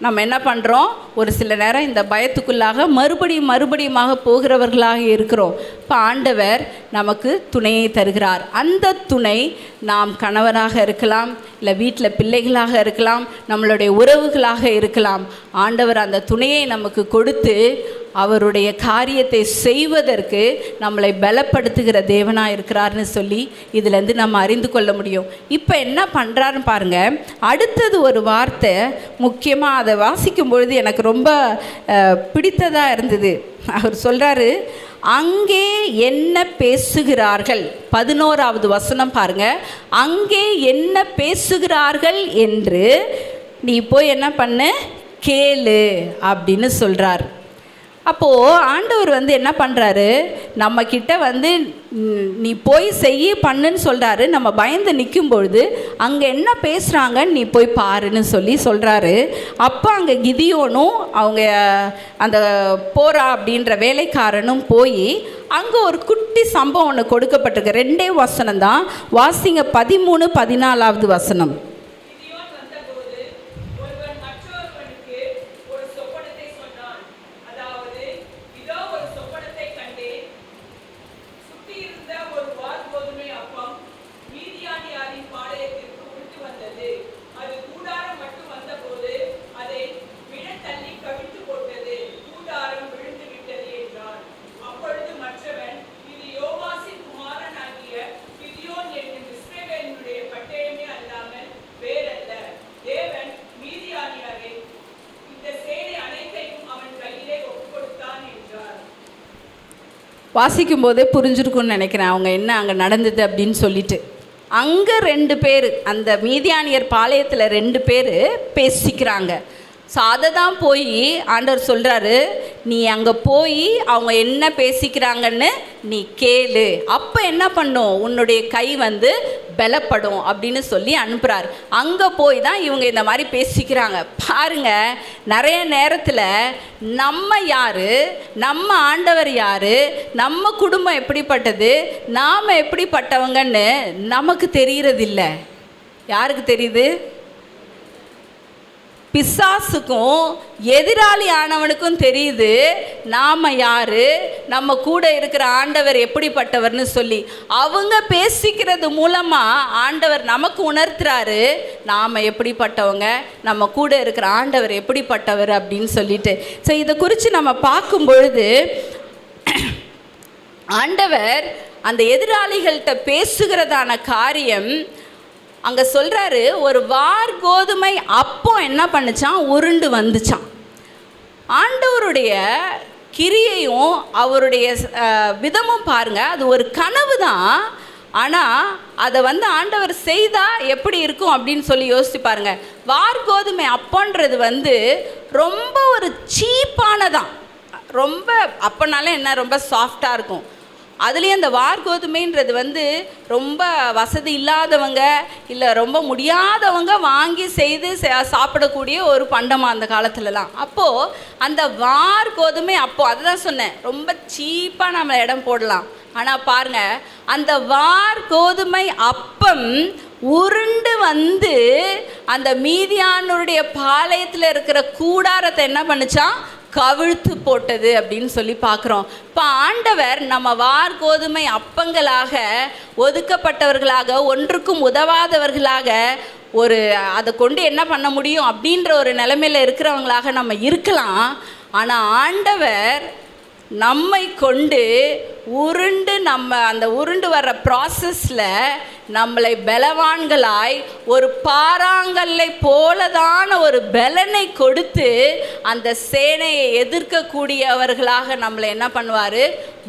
நம்ம என்ன பண்ணுறோம், ஒரு சில நேரம் இந்த பயத்துக்குள்ளாக மறுபடியுமாக போகிறவர்களாக இருக்கிறோம். இப்போ ஆண்டவர் நமக்கு துணையை தருகிறார். அந்த துணை நாம் கணவராக இருக்கலாம், இல்லை வீட்டில் பிள்ளைகளாக இருக்கலாம், நம்மளுடைய உறவுகளாக இருக்கலாம். ஆண்டவர் அந்த துணையை நமக்கு கொடுத்து அவருடைய காரியத்தை செய்வதற்கு நம்மளை பலப்படுத்துகிற தேவனாக இருக்கிறார்னு சொல்லி இதிலேருந்து நம்ம அறிந்து கொள்ள முடியும். இப்போ என்ன பண்ணுறாருன்னு பாருங்கள். அடுத்தது ஒரு வார்த்தை முக்கியமாக அதை வாசிக்கும் பொழுது எனக்கு ரொம்ப பிடித்ததாக இருந்தது. அவர் சொல்கிறாரு, அங்கே என்ன பேசுகிறார்கள். 11வது வசனம் பாருங்கள். அங்கே என்ன பேசுகிறார்கள் என்று நீ போய் என்ன பண்ணு, கேளு அப்படின்னு சொல்கிறார். அப்போது ஆண்டவர் என்ன பண்ணுறாரு, நம்மக்கிட்ட நீ போய் செய்ய பண்ணுன்னு சொல்கிறாரு. நம்ம பயந்து நிற்கும்பொழுது அங்கே என்ன பேசுகிறாங்கன்னு நீ போய் பாருன்னு சொல்கிறாரு. அப்போ அங்கே கிதியோனும் அவங்க அந்த போரா அப்படின்ற வேலைக்காரனும் போய் அங்கே ஒரு குட்டி சம்பவம் ஒன்று கொடுக்கப்பட்டிருக்கு. 2 வசனம் தான் வாசிங்க. 13, 14வது வசனம். வாசிக்கும் போதே புரிஞ்சிருக்குன்னு நினைக்கிறேன் அவங்க என்ன அங்கே நடந்தது அப்படின்னு சொல்லிட்டு. அங்கே 2 பேர், அந்த மீதியானியர் பாளையத்தில் 2 பேர் பேசிக்கிறாங்க. ஸோ அதை தான் போய் ஆண்டவர் சொல்கிறாரு, நீ அங்கே போய் அவங்க என்ன பேசிக்கிறாங்கன்னு நீ கேளு. அப்போ என்ன பண்ணும், உன்னுடைய கை பலப்படும் அப்படின்னு சொல்லி அனுப்புகிறார். அங்கே போய் தான் இவங்க இந்த மாதிரி பேசிக்கிறாங்க. பாருங்க, நிறைய நேரத்தில் நம்ம யார், நம்ம ஆண்டவர் யார், நம்ம குடும்பம் எப்படிப்பட்டது, நாம் எப்படிப்பட்டவங்கன்னு நமக்கு தெரிகிறதில்ல. யாருக்கு தெரியுது? பிசாசுக்கும் எதிராளி ஆனவனுக்கும் தெரியுது நாம் யார், நம்ம கூட இருக்கிற ஆண்டவர் எப்படிப்பட்டவர்னு சொல்லி. அவங்க பேசிக்கிறது மூலமாக ஆண்டவர் நமக்கு உணர்த்துறாரு நாம் எப்படிப்பட்டவங்க, நம்ம கூட இருக்கிற ஆண்டவர் எப்படிப்பட்டவர் அப்படின்னு சொல்லிட்டு. ஸோ இதை குறித்து நம்ம பார்க்கும் பொழுது ஆண்டவர் அந்த எதிராளிகள்கிட்ட பேசுகிறதான காரியம் அங்கே சொல்கிறாரு. ஒரு வார்கோதுமை அப்போ என்ன பண்ணுச்சான், உருண்டு வந்துச்சான். ஆண்டவருடைய கிரியையும் அவருடைய விதமும் பாருங்கள், அது ஒரு கனவு தான். ஆனால் அதை ஆண்டவர் செய்தால் எப்படி இருக்கும் அப்படின்னு சொல்லி யோசிச்சு பாருங்கள். வார்கோதுமை அப்போன்றது ரொம்ப ஒரு சீப்பானதான். ரொம்ப அப்போனாலே என்ன, ரொம்ப சாஃப்டாக இருக்கும். அதுலேயும் அந்த வார்கோதுமைன்றது ரொம்ப வசதி இல்லாதவங்க இல்லை ரொம்ப முடியாதவங்க வாங்கி செய்து சாப்பிடக்கூடிய ஒரு பண்டமாக அந்த காலத்துலலாம். அப்போது அந்த வார்கோதுமை அப்போது அதுதான் சொன்னேன், ரொம்ப சீப்பாக நம்ம இடம் போடலாம். ஆனால் பாருங்கள், அந்த வார்கோதுமை அப்பம் உருண்டு அந்த மீதியானுடைய பாளையத்தில் இருக்கிற கூடாரத்தை என்ன பண்ணுச்சான், கவிழ்த்து போட்டது அப்படின்னு சொல்லி பார்க்குறோம். இப்போ ஆண்டவர் நம்ம வார்கோதுமை அப்பங்களாக, ஒதுக்கப்பட்டவர்களாக, ஒன்றுக்கும் உதவாதவர்களாக, அதை கொண்டு என்ன பண்ண முடியும் அப்படின்ற ஒரு நிலைமையில் இருக்கிறவங்களாக நம்ம இருக்கலாம். ஆனால் ஆண்டவர் நம்மை கொண்டு அந்த உருண்டு வர்ற ப்ராசஸில் நம்மளை பலவான்களாய் ஒரு பாறாங்கல்லை போலதான ஒரு பலனை கொடுத்து அந்த சேனையை எதிர்க்கக்கூடியவர்களாக நம்மளை என்ன பண்ணுவார்,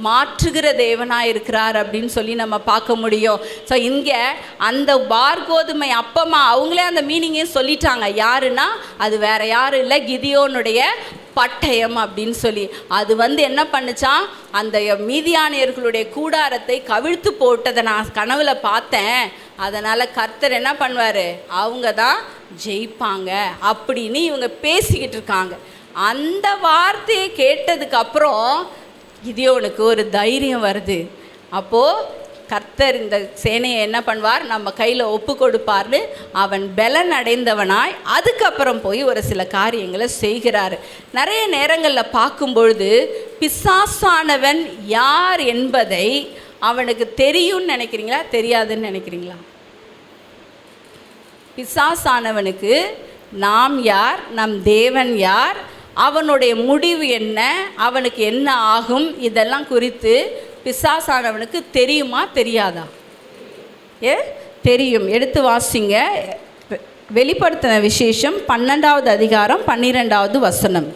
மாற்றுகிற தேவனாக இருக்கிறார் அப்படின்னு சொல்லி நம்ம பார்க்க முடியும். ஸோ இங்கே அந்த வார்கோதுமை அப்பமா அவங்களே அந்த மீனிங்கே சொல்லிட்டாங்க. யாருன்னா அது வேற யாரும் இல்லை, கிதியோனுடைய பட்டயம் அப்படின்னு சொல்லி. அது என்ன பண்ணுச்சான், அந்த மீதியானியர்களுடைய கூடாரத்தை கவிழ்த்து போட்டதை நான் கனவுல பார்த்தேன். அதனால் கர்த்தர் என்ன பண்ணுவார், அவங்க தான் ஜெயிப்பாங்க அப்படின்னு இவங்க பேசிக்கிட்டு இருக்காங்க. அந்த வார்த்தையை கேட்டதுக்கப்புறம் கிதியோனுக்கு ஒரு தைரியம் வருது. அப்போது கர்த்தர் இந்த சேனையை என்ன பண்ணுவார், நம்ம கையில் ஒப்பு கொடுப்பார்னு அவன் பலன் அடைந்தவனாய் அதுக்கப்புறம் போய் ஒரு சில காரியங்களை செய்கிறார். நிறைய நேரங்களில் பார்க்கும் பொழுது பிசாசானவன் யார் என்பதை அவனுக்கு தெரியும்னு நினைக்கிறீங்களா, தெரியாதுன்னு நினைக்கிறீங்களா? பிசாசானவனுக்கு நாம் யார், நம் தேவன் யார், அவனுடைய முடிவு என்ன, அவனுக்கு என்ன ஆகும், இதெல்லாம் குறித்து பிசாசானவனுக்கு தெரியுமா தெரியாதா? தெரியும். எடுத்து வாசிங்க. வெளிப்படுத்தின விசேஷம் 12வது அதிகாரம் 12வது வசனம்.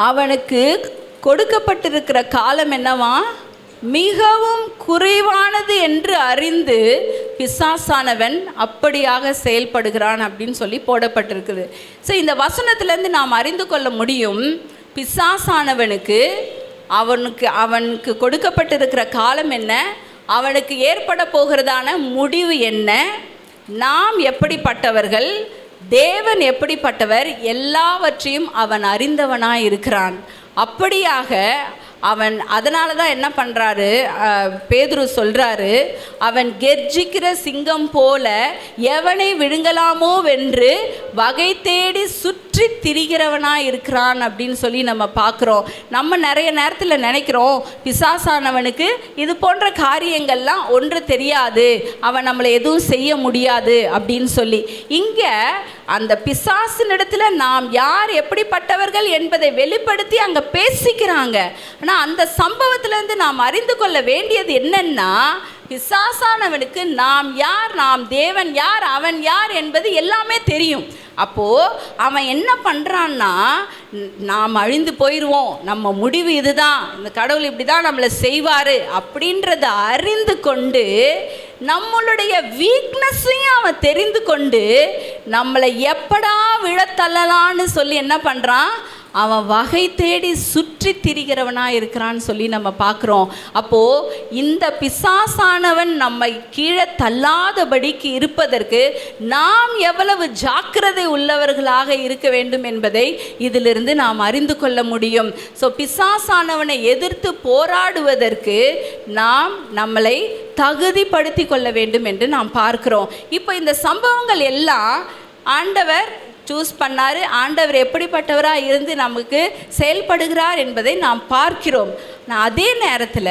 அவனுக்கு கொடுக்கப்பட்டிருக்கிற காலம் என்னவா? மிகவும் குறைவானது என்று அறிந்து பிசாசானவன் அப்படியாக செயல்படுகிறான் அப்படின்னு சொல்லி போடப்பட்டிருக்குது. ஸோ இந்த வசனத்திலேருந்து நாம் அறிந்து கொள்ள முடியும், பிசாசானவனுக்கு அவனுக்கு கொடுக்கப்பட்டிருக்கிற காலம் என்ன, அவனுக்கு ஏற்பட போகிறதான முடிவு என்ன, நாம் எப்படிப்பட்டவர்கள், தேவன் எப்படிப்பட்டவர், எல்லாவற்றையும் அவன் அறிந்தவனாய் இருக்கிறான். அப்படியாக அவன் அதனால தான் என்ன பண்ணுறாரு, பேதுரு சொல்கிறாரு, அவன் கெர்ஜிக்கிற சிங்கம் போல எவனை விழுங்கலாமோ வென்று வகை தேடி சுற்றி திரிகிறவனாக இருக்கிறான் அப்படின்னு சொல்லி நம்ம பார்க்குறோம். நம்ம நிறைய நேரத்தில் நினைக்கிறோம், பிசாசானவனுக்கு இது போன்ற காரியங்கள்லாம் ஒன்று தெரியாது, அவன் நம்மளை எதுவும் செய்ய முடியாது அப்படின்னு சொல்லி. இங்கே அந்த பிசாசினிடத்தில் நாம் யார் எப்படிப்பட்டவர்கள் என்பதை வெளிப்படுத்தி அங்கே பேசிக்கிறாங்க. ஆனால் அந்த சம்பவத்திலேருந்து நாம் அறிந்து கொள்ள வேண்டியது என்னன்னா, பிசாசானவனுக்கு நாம் யார், நாம் தேவன் யார், அவன் யார் என்பது எல்லாமே தெரியும். அப்போது அவன் என்ன பண்ணுறான்னா, நாம் அழிந்து போயிடுவோம், நம்ம முடிவு இதுதான், இந்த கடவுள் இப்படி தான் நம்மளை செய்வார் அப்படின்றத அறிந்து கொண்டு, நம்மளுடைய வீக்னஸையும் அவன் தெரிந்து கொண்டு நம்மளை எப்படா விழத்தள்ளலான்னு சொல்லி என்ன பண்ணுறான், அவன் வகை தேடி சுற்றி திரிகிறவனாக இருக்கிறான்னு சொல்லி நம்ம பார்க்குறோம். அப்போது இந்த பிசாசானவன் நம்மை கீழே தள்ளாதபடிக்கு இருப்பதற்கு நாம் எவ்வளவு ஜாக்கிரதை உள்ளவர்களாக இருக்க வேண்டும் என்பதை இதிலிருந்து நாம் அறிந்து கொள்ள முடியும். ஸோ பிசாசானவனை எதிர்த்து போராடுவதற்கு நாம் நம்மளை தகுதிப்படுத்தி கொள்ள வேண்டும் என்று நாம் பார்க்கிறோம். இப்போ இந்த சம்பவங்கள் எல்லாம் ஆண்டவர் சூஸ் பண்ணார். ஆண்டவர் எப்படிப்பட்டவராக இருந்து நமக்கு செயல்படுகிறார் என்பதை நாம் பார்க்கிறோம். அதே நேரத்தில்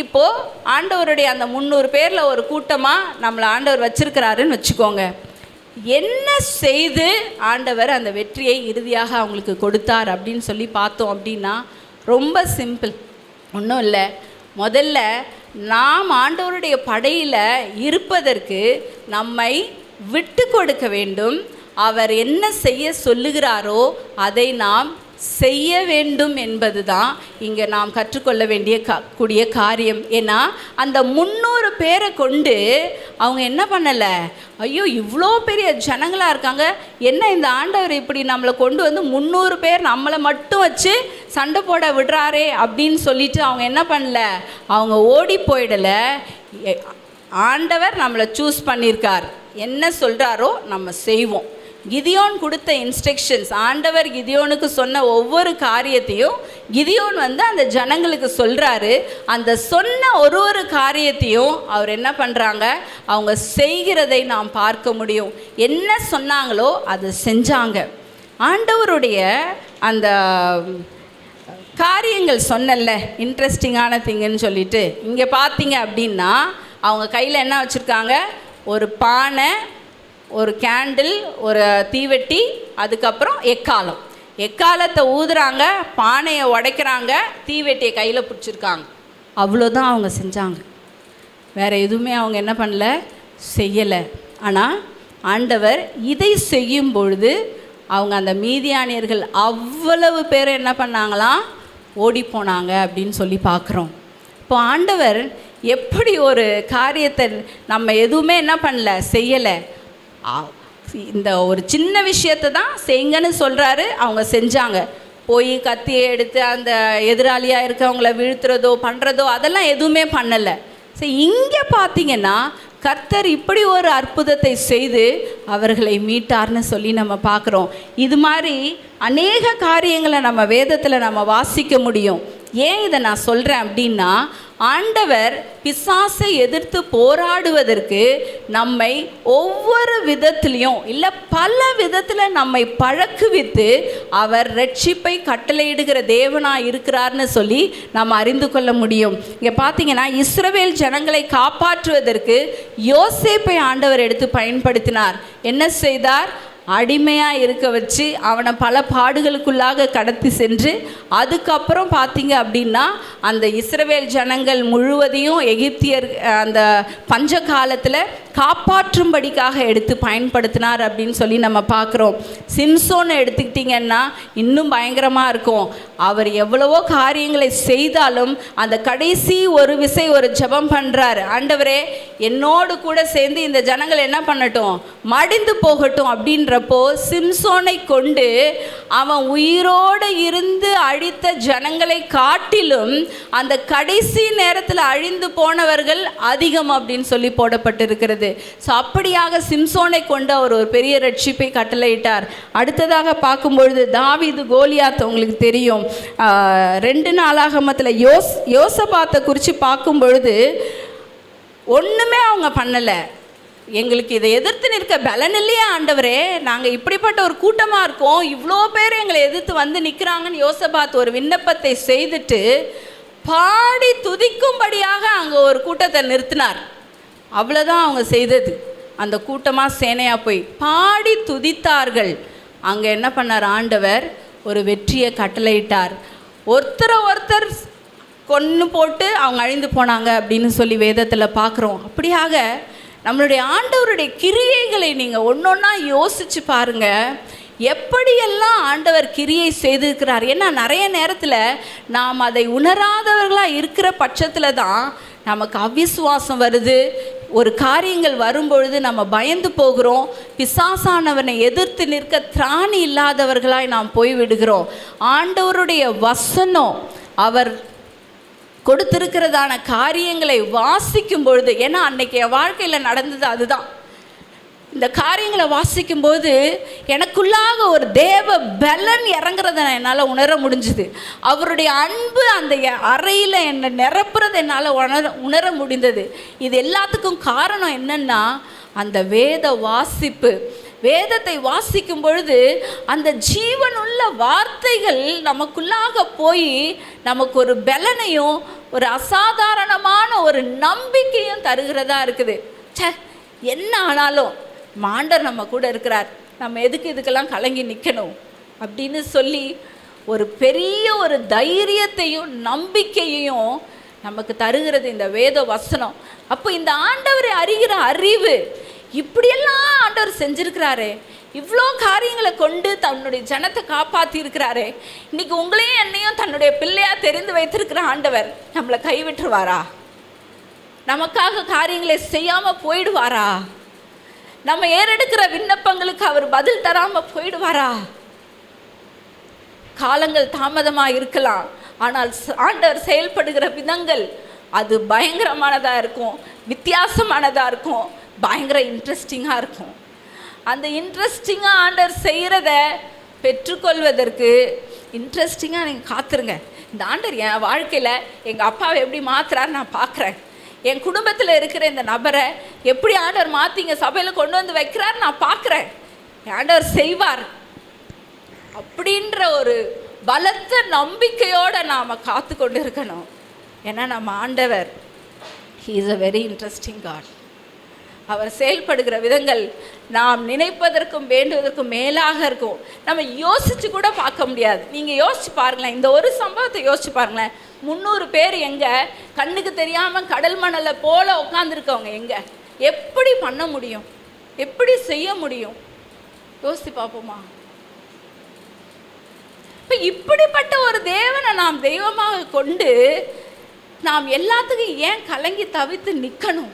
இப்போது ஆண்டவருடைய அந்த 300 பேரில் ஒரு கூட்டமாக நம்மளை ஆண்டவர் வச்சிருக்கிறாருன்னு வச்சுக்கோங்க. என்ன செய்து ஆண்டவர் அந்த வெற்றியை இறுதியாக அவங்களுக்கு கொடுத்தார் அப்படின்னு சொல்லி பார்த்தோம் அப்படின்னா ரொம்ப சிம்பிள், ஒன்றும் இல்லை. முதல்ல நாம் ஆண்டவருடைய படையில் இருப்பதற்கு நம்மை விட்டு கொடுக்க வேண்டும். அவர் என்ன செய்ய சொல்லுகிறாரோ அதை நாம் செய்ய வேண்டும் என்பது தான் இங்கே நாம் கற்றுக்கொள்ள வேண்டிய கூடிய காரியம். ஏன்னா அந்த 300 பேரை கொண்டு அவங்க என்ன பண்ணலை, ஐயோ இவ்வளோ பெரிய ஜனங்களாக இருக்காங்க, என்ன இந்த ஆண்டவர் இப்படி நம்மளை கொண்டு வந்து 300 பேர் நம்மளை மட்டும் வச்சு சண்டை போட விடுறாரே அப்படின்னு சொல்லிட்டு அவங்க என்ன பண்ணல, அவங்க ஓடி போயிடலை. ஆண்டவர் நம்மளை சூஸ் பண்ணியிருக்கார், என்ன சொல்கிறாரோ நம்ம செய்வோம். கிதியோன் கொடுத்த இன்ஸ்ட்ரக்ஷன்ஸ், ஆண்டவர் கிதியோனுக்கு சொன்ன ஒவ்வொரு காரியத்தையும் கிதியோன் வந்து அந்த ஜனங்களுக்கு சொல்கிறாரு. அந்த சொன்ன ஒரு காரியத்தையும் அவர் என்ன பண்ணுறாங்க, அவங்க செய்கிறதை நாம் பார்க்க முடியும். என்ன சொன்னாங்களோ அதை செஞ்சாங்க. ஆண்டவருடைய அந்த காரியங்கள் சொன்னல இன்ட்ரெஸ்டிங்கான திங்குன்னு சொல்லிட்டு, இங்கே பார்த்தீங்க அப்படின்னா அவங்க கையில் என்ன வச்சுருக்காங்க, ஒரு பானை, ஒரு கேண்டில், ஒரு தீவெட்டி, அதுக்கப்புறம் எக்காலத்தை ஊதுறாங்க, பானையை உடைக்கிறாங்க, தீவெட்டியை கையில் பிடிச்சிருக்காங்க. அவ்வளோதான் அவங்க செஞ்சாங்க, வேறு எதுவுமே அவங்க என்ன பண்ணல, செய்யலை. ஆனால் ஆண்டவர் இதை செய்யும் பொழுது அவங்க அந்த மீதியானியர்கள் அவ்வளவு பேர் என்ன பண்ணாங்களாம், ஓடி போனாங்க அப்படின்னு சொல்லி பார்க்குறோம். இப்போ ஆண்டவர் எப்படி ஒரு காரியத்தை நம்ம எதுவுமே என்ன பண்ணல, செய்யலை, இந்த ஒரு சின்ன விஷயத்தை தான் செய்யுங்கன்னு சொல்கிறாரு, அவங்க செஞ்சாங்க. போய் கத்தியை எடுத்து அந்த எதிராளியாக இருக்கவங்கள வீழ்த்துறதோ பண்ணுறதோ அதெல்லாம் எதுவுமே பண்ணலை. ஸோ இங்கே பார்த்தீங்கன்னா கர்த்தர் இப்படி ஒரு அற்புதத்தை செய்து அவர்களை மீட்டார்னு சொல்லி நம்ம பார்க்குறோம். இது மாதிரி அநேக காரியங்களை நம்ம வேதத்தில் நம்ம வாசிக்க முடியும். ஏன் இதை நான் சொல்கிறேன் அப்படின்னா, ஆண்டவர் பிசாசை எதிர்த்து போராடுவதற்கு நம்மை ஒவ்வொரு விதத்திலையும் இல்லை பல விதத்தில் நம்மை பழக்குவித்து அவர் ரட்சிப்பை கட்டளையிடுகிற தேவனாக இருக்கிறார்னு சொல்லி நம்ம அறிந்து கொள்ள முடியும். இங்கே பார்த்தீங்கன்னா, இஸ்ரவேல் ஜனங்களை காப்பாற்றுவதற்கு யோசேப்பை ஆண்டவர் எடுத்து பயன்படுத்தினார். என்ன செய்தார்? அடிமையாக இருக்க வச்சு அவனை பல பாடுகளுக்குள்ளாக கடத்தி சென்று அதுக்கப்புறம் பார்த்தீங்க அப்படின்னா அந்த இஸ்ரவேல் ஜனங்கள் முழுவதையும் எகிப்தியர் அந்த பஞ்ச காலத்தில் காப்பாற்றும்படிக்காக எடுத்து பயன்படுத்தினார் அப்படின்னு சொல்லி நம்ம பார்க்குறோம். சிம்சோனை எடுத்துக்கிட்டிங்கன்னா இன்னும் பயங்கரமாக இருக்கும். அவர் எவ்வளவோ காரியங்களை செய்தாலும் அந்த கடைசி ஒரு விசை ஒரு ஜெபம் பண்ணுறார், ஆண்டவரே என்னோடு கூட சேர்ந்து இந்த ஜனங்கள் என்ன பண்ணட்டும், மடிந்து போகட்டும் அப்படின்றப்போ சிம்சோனை கொண்டு அவன் உயிரோடு இருந்து அழித்த ஜனங்களை காட்டிலும் அந்த கடைசி நேரத்தில் அழிந்து போனவர்கள் அதிகம் அப்படின்னு சொல்லி போடப்பட்டிருக்கிறது. ஸோ அப்படியாக சிம்சோனை கொண்டு அவர் ஒரு பெரிய ரட்சிப்பை கட்டளையிட்டார். அடுத்ததாக பார்க்கும்பொழுது தாவீது கோலியாத் உங்களுக்கு தெரியும். 2 நாளாகமத்தில் யோசபாத்தை குறித்து பார்க்கும் பொழுது ஒன்றுமே அவங்க பண்ணலை. எங்களுக்கு இதை எதிர்த்து நிற்க பலன் இல்லையா ஆண்டவரே, நாங்கள் இப்படிப்பட்ட ஒரு கூட்டமாக இருக்கோம், இவ்வளோ பேர் எங்களை எதிர்த்து வந்து நிற்கிறாங்கன்னு யோசபாத் ஒரு விண்ணப்பத்தை செய்துட்டு பாடி துதிக்கும்படியாக அங்கே ஒரு கூட்டத்தை நிறுத்தினார். அவ்வளோதான் அவங்க செய்தது. அந்த கூட்டமாக சேனையாக போய் பாடி துதித்தார்கள். அங்கே என்ன பண்ணார் ஆண்டவர்? ஒரு வெற்றியை கட்டளையிட்டார். ஒருத்தர் கொன்று போட்டு அவங்க அழிந்து போனாங்க அப்படின்னு சொல்லி வேதத்தில் பார்க்குறோம். அப்படியாக நம்மளுடைய ஆண்டவருடைய கிரியைகளை நீங்கள் ஒன்றொன்னா யோசித்து பாருங்கள். எப்படியெல்லாம் ஆண்டவர் கிரியை செய்திருக்கிறார். ஏன்னா நிறைய நேரத்தில் நாம் அதை உணராதவர்களாக இருக்கிற பட்சத்தில் தான் நமக்கு அவிசுவாசம் வருது. ஒரு காரியங்கள் வரும்பொழுது நம்ம பயந்து போகிறோம். பிசாசானவனை எதிர்த்து நிற்க திராணி இல்லாதவர்களாய் நாம் போய்விடுகிறோம். ஆண்டவருடைய வசனம் அவர் கொடுத்திருக்கிறதான காரியங்களை வாசிக்கும் பொழுது, ஏன்னா அன்னைக்கு என் வாழ்க்கையில் நடந்தது அதுதான். இந்த காரியங்களை வாசிக்கும்போது எனக்குள்ளாக ஒரு தேவ பலன் இறங்குறத என்னால் உணர முடிஞ்சுது. அவருடைய அன்பு அந்த அறையில் என்னை நிரப்புறதை என்னால் உணர முடிந்தது. இது எல்லாத்துக்கும் காரணம் என்னென்னா அந்த வேத வாசிப்பு. வேதத்தை வாசிக்கும் பொழுது அந்த ஜீவனுள்ள வார்த்தைகள் நமக்குள்ளாக போய் நமக்கு ஒரு பலனையும் ஒரு அசாதாரணமான ஒரு நம்பிக்கையும் தருகிறதா இருக்குது. என்ன ஆனாலும் ஆண்டவர் நம்ம கூட இருக்கிறார், நம்ம எதுக்கு இதுக்கெல்லாம் கலங்கி நிற்கணும் அப்படின்னு சொல்லி ஒரு பெரிய ஒரு தைரியத்தையும் நம்பிக்கையையும் நமக்கு தருகிறது இந்த வேத வசனம். அப்போ இந்த ஆண்டவரை அறிகிற அறிவு, இப்படியெல்லாம் ஆண்டவர் செஞ்சிருக்கிறாரே, இவ்வளோ காரியங்களை கொண்டு தன்னுடைய ஜனத்தை காப்பாற்றி இருக்கிறாரே, இன்னைக்கு உங்களையும் என்னையும் தன்னுடைய பிள்ளையாக தெரிந்து வைத்திருக்கிற ஆண்டவர் நம்மளை கைவிட்டுருவாரா? நமக்காக காரியங்களை செய்யாமல் போயிடுவாரா? நம்ம ஏறெடுக்கிற விண்ணப்பங்களுக்கு அவர் பதில் தராமல் போயிடுவாரா? காலங்கள் தாமதமாக இருக்கலாம், ஆனால் ஆண்டவர் செயல்படுகிற விதங்கள் அது பயங்கரமானதாக இருக்கும், வித்தியாசமானதாக இருக்கும், பயங்கர இன்ட்ரெஸ்டிங்காக இருக்கும். அந்த இன்ட்ரெஸ்டிங்காக ஆண்டவர் செய்கிறத பெற்றுக்கொள்வதற்கு இன்ட்ரெஸ்டிங்காக நீங்கள் காத்துருங்க. இந்த ஆண்டவர் என் வாழ்க்கையில் எங்கள் அப்பாவை எப்படி மாற்றுறாரு நான் பார்க்குறேன். என் குடும்பத்தில் இருக்கிற இந்த நபரை எப்படி ஆண்டவர் மாற்றிங்க சபையில் கொண்டு வந்து வைக்கிறார் நான் பார்க்குறேன். ஆண்டவர் செய்வார் அப்படின்ற ஒரு பலத்த நம்பிக்கையோடு நாம் காத்து கொண்டு இருக்கணும். ஏன்னா நம்ம ஆண்டவர் he is a very interesting god. அவர் செயல்படுகிற விதங்கள் நாம் நினைப்பதற்கும் வேண்டுவதற்கும் மேலாக இருக்கும். நம்ம யோசித்து கூட பார்க்க முடியாது. நீங்கள் யோசிச்சு பாருங்களேன், இந்த ஒரு சம்பவத்தை யோசிச்சு பாருங்களேன். 300 பேர் எங்கே கண்ணுக்கு தெரியாமல் கடல் மணலை போல உட்காந்துருக்கவங்க எங்கே எப்படி பண்ண முடியும்? எப்படி செய்ய முடியும்? யோசித்து பார்ப்போமா? இப்போ இப்படிப்பட்ட ஒரு தேவனை நாம் தெய்வமாக கொண்டு நாம் எல்லாத்துக்கும் ஏன் கலங்கி தவித்து நிற்கணும்?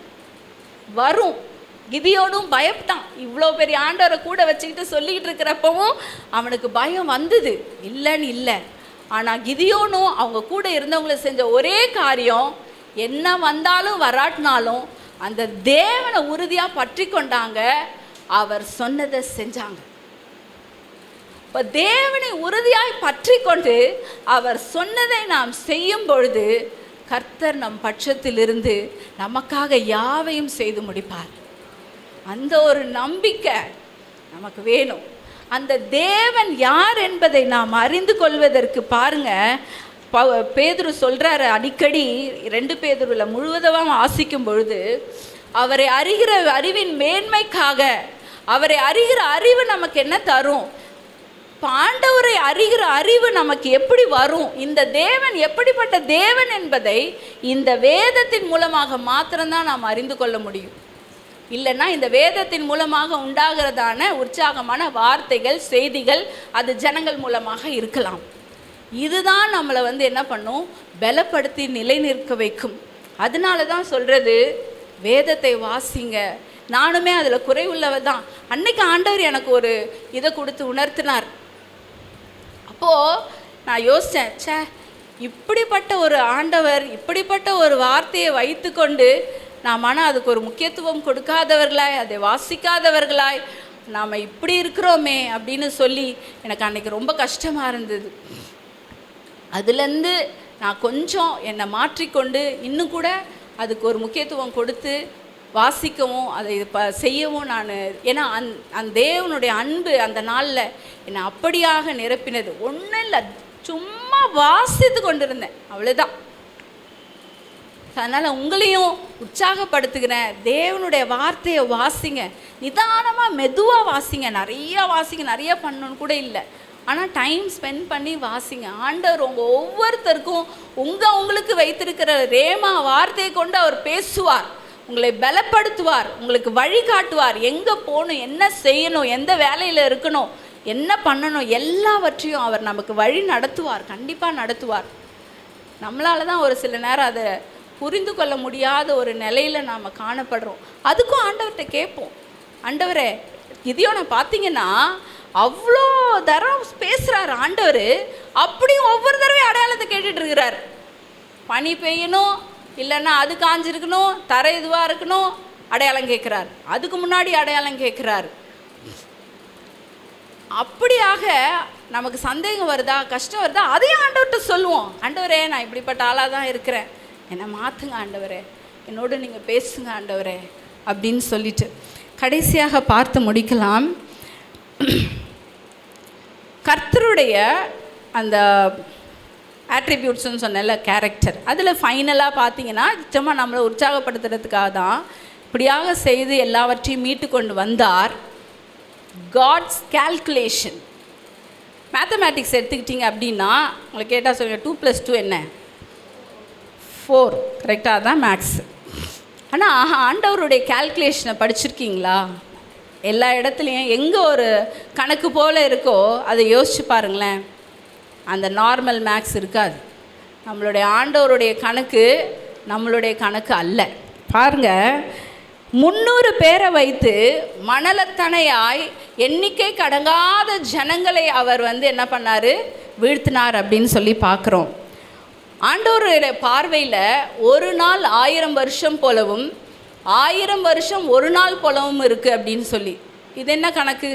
வரும். கிதியோனும் பயப்பட்டான். இவ்வளோ பெரிய ஆண்டவரை கூட வச்சுக்கிட்டு சொல்லிக்கிட்டு இருக்கிறப்பவும் அவனுக்கு பயம் வந்தது, இல்லைன்னு இல்லை. ஆனால் கிதியோனும் அவங்க கூட இருந்தவங்களை செஞ்ச ஒரே காரியம், என்ன வந்தாலும் வராட்டினாலும் அந்த தேவனை உறுதியாக பற்றி கொண்டாங்க, அவர் சொன்னதை செஞ்சாங்க. இப்போ தேவனை உறுதியாய் பற்றி கொண்டு அவர் சொன்னதை நாம் செய்யும் பொழுது கர்த்தர் நம் பட்சத்திலிருந்து நமக்காக யாவையும் செய்து முடிப்பார். அந்த ஒரு நம்பிக்கை நமக்கு வேணும். அந்த தேவன் யார் என்பதை நாம் அறிந்து கொள்வதற்கு பாருங்க, பேதுரு சொல்றாரு அடிக்கடி 2 பேதுருல முழுவதும் வாசிக்கும் பொழுது, அவரை அறிகிற அறிவின் மேன்மைக்காக, அவரை அறிகிற அறிவு நமக்கு என்ன தரும், ஆண்டவரை அறிகிற அறிவு நமக்கு எப்படி வரும், இந்த தேவன் எப்படிப்பட்ட தேவன் என்பதை இந்த வேதத்தின் மூலமாக மாத்திரம்தான் நாம் அறிந்து கொள்ள முடியும். இல்லைன்னா இந்த வேதத்தின் மூலமாக உண்டாகிறதான உற்சாகமான வார்த்தைகள், செய்திகள் அது ஜனங்கள் மூலமாக இருக்கலாம். இதுதான் நம்மளை என்ன பண்ணும், பலப்படுத்தி நிலை நிற்க வைக்கும். அதனால தான் சொல்கிறது, வேதத்தை வாசிங்க. நானுமே அதில் குறைவுள்ளவ தான். அன்னைக்கு ஆண்டவர் எனக்கு ஒரு இதை கொடுத்து உணர்த்தினார். அப்போது நான் யோசித்தேன், இப்படிப்பட்ட ஒரு ஆண்டவர் இப்படிப்பட்ட ஒரு வார்த்தையை வைத்து கொண்டு நாம் ஆனால் அதுக்கு ஒரு முக்கியத்துவம் கொடுக்காதவர்களாய், அதை வாசிக்காதவர்களாய் நாம் இப்படி இருக்கிறோமே அப்படின்னு சொல்லி எனக்கு அன்றைக்கி ரொம்ப கஷ்டமாக இருந்தது. அதுலேருந்து நான் கொஞ்சம் என்னை மாற்றிக்கொண்டு இன்னும் கூட அதுக்கு ஒரு முக்கியத்துவம் கொடுத்து வாசிக்கவும் அதை செய்யவும் நான், ஏன்னா அந்த தேவனுடைய அன்பு அந்த நாளில் என்னை அப்படியாக நிரப்பினது. ஒன்றும் இல்லை, சும்மா வாசித்து கொண்டிருந்தேன், அவ்வளோதான். அதனால் உங்களையும் உற்சாகப்படுத்துகிறேன், தேவனுடைய வார்த்தையை வாசிங்க, நிதானமாக மெதுவாக வாசிங்க, நிறையா பண்ணணும்னு கூட இல்லை, ஆனால் டைம் ஸ்பெண்ட் பண்ணி வாசிங்க. ஆண்டவர் உங்கள் ஒவ்வொருத்தருக்கும் உங்களுக்கு வைத்திருக்கிற ரேமா வார்த்தையை கொண்டு அவர் பேசுவார், உங்களை பலப்படுத்துவார், உங்களுக்கு வழிகாட்டுவார், எங்கே போகணும், என்ன செய்யணும், எந்த வேலையில் இருக்கணும், என்ன பண்ணணும், எல்லாவற்றையும் அவர் நமக்கு வழி நடத்துவார், கண்டிப்பாக நடத்துவார். நம்மளால தான் ஒரு சில நேரம் அதை புரிந்து கொள்ள முடியாத ஒரு நிலையில் நாம் காணப்படுறோம். அதுக்கும் ஆண்டவர்கிட்ட கேட்போம், ஆண்டவரே கிதியோனை பார்த்தீங்கன்னா அவ்வளோ தரம் பேசுகிறார் ஆண்டவர், அப்படியும் ஒவ்வொரு தடவையும் அடையாளத்தை கேட்டுட்டு இருக்கிறார். பனி பெய்யணும், இல்லைன்னா அது காஞ்சிருக்கணும், தரை இதுவாக இருக்கணும், அடையாளம் கேட்குறார், அதுக்கு முன்னாடி அடையாளம் கேட்குறாரு. அப்படியாக நமக்கு சந்தேகம் வருதா, கஷ்டம் வருதா, அதையும் ஆண்டவர்கிட்ட சொல்லுவோம். ஆண்டவரே நான் இப்படிப்பட்ட ஆளாக தான் இருக்கிறேன், என்னை மாற்றுங்க ஆண்டவரே, என்னோடு நீங்கள் பேசுங்க ஆண்டவரே அப்படின்னு சொல்லிட்டு கடைசியாக பார்த்து முடிக்கலாம். கர்த்தருடைய அந்த ஆட்ரிபியூட்ஸ்ன்னு சொன்னல கேரக்டர், அதில் ஃபைனலாக பார்த்தீங்கன்னா சும்மா நம்மளை உற்சாகப்படுத்துறதுக்காக தான் இப்படியாக செய்து எல்லாவற்றையும் மீட்டு கொண்டு வந்தார். God's calculation. மேத்தமேட்டிக்ஸ் எடுத்துக்கிட்டிங்க அப்படின்னா உங்களை கேட்டால் சொல்லுங்கள் 2 + 2 என்ன, 4, கரெக்டாக தான் மேக்ஸ். ஆனால் ஆண்டவருடைய கால்குலேஷனை படிச்சிருக்கீங்களா? எல்லா இடத்துலையும் எங்கே ஒரு கணக்கு போல் இருக்கோ அதை யோசிச்சு பாருங்களேன், அந்த நார்மல் மேக்ஸ் இருக்காது. நம்மளுடைய ஆண்டவருடைய கணக்கு நம்மளுடைய கணக்கு அல்ல. பாருங்கள், 300 பேரை வைத்து மணலத்தனையாய் எண்ணிக்கை கடங்காத ஜனங்களை அவர் என்ன பண்ணார், வீழ்த்தினார் அப்படின்னு சொல்லி பார்க்குறோம். ஆண்டவருடைய பார்வையில் ஒரு நாள் 1000 வருஷம் போலவும் 1000 வருஷம் ஒரு நாள் போலவும் இருக்குது அப்படின்னு சொல்லி, இது என்ன கணக்கு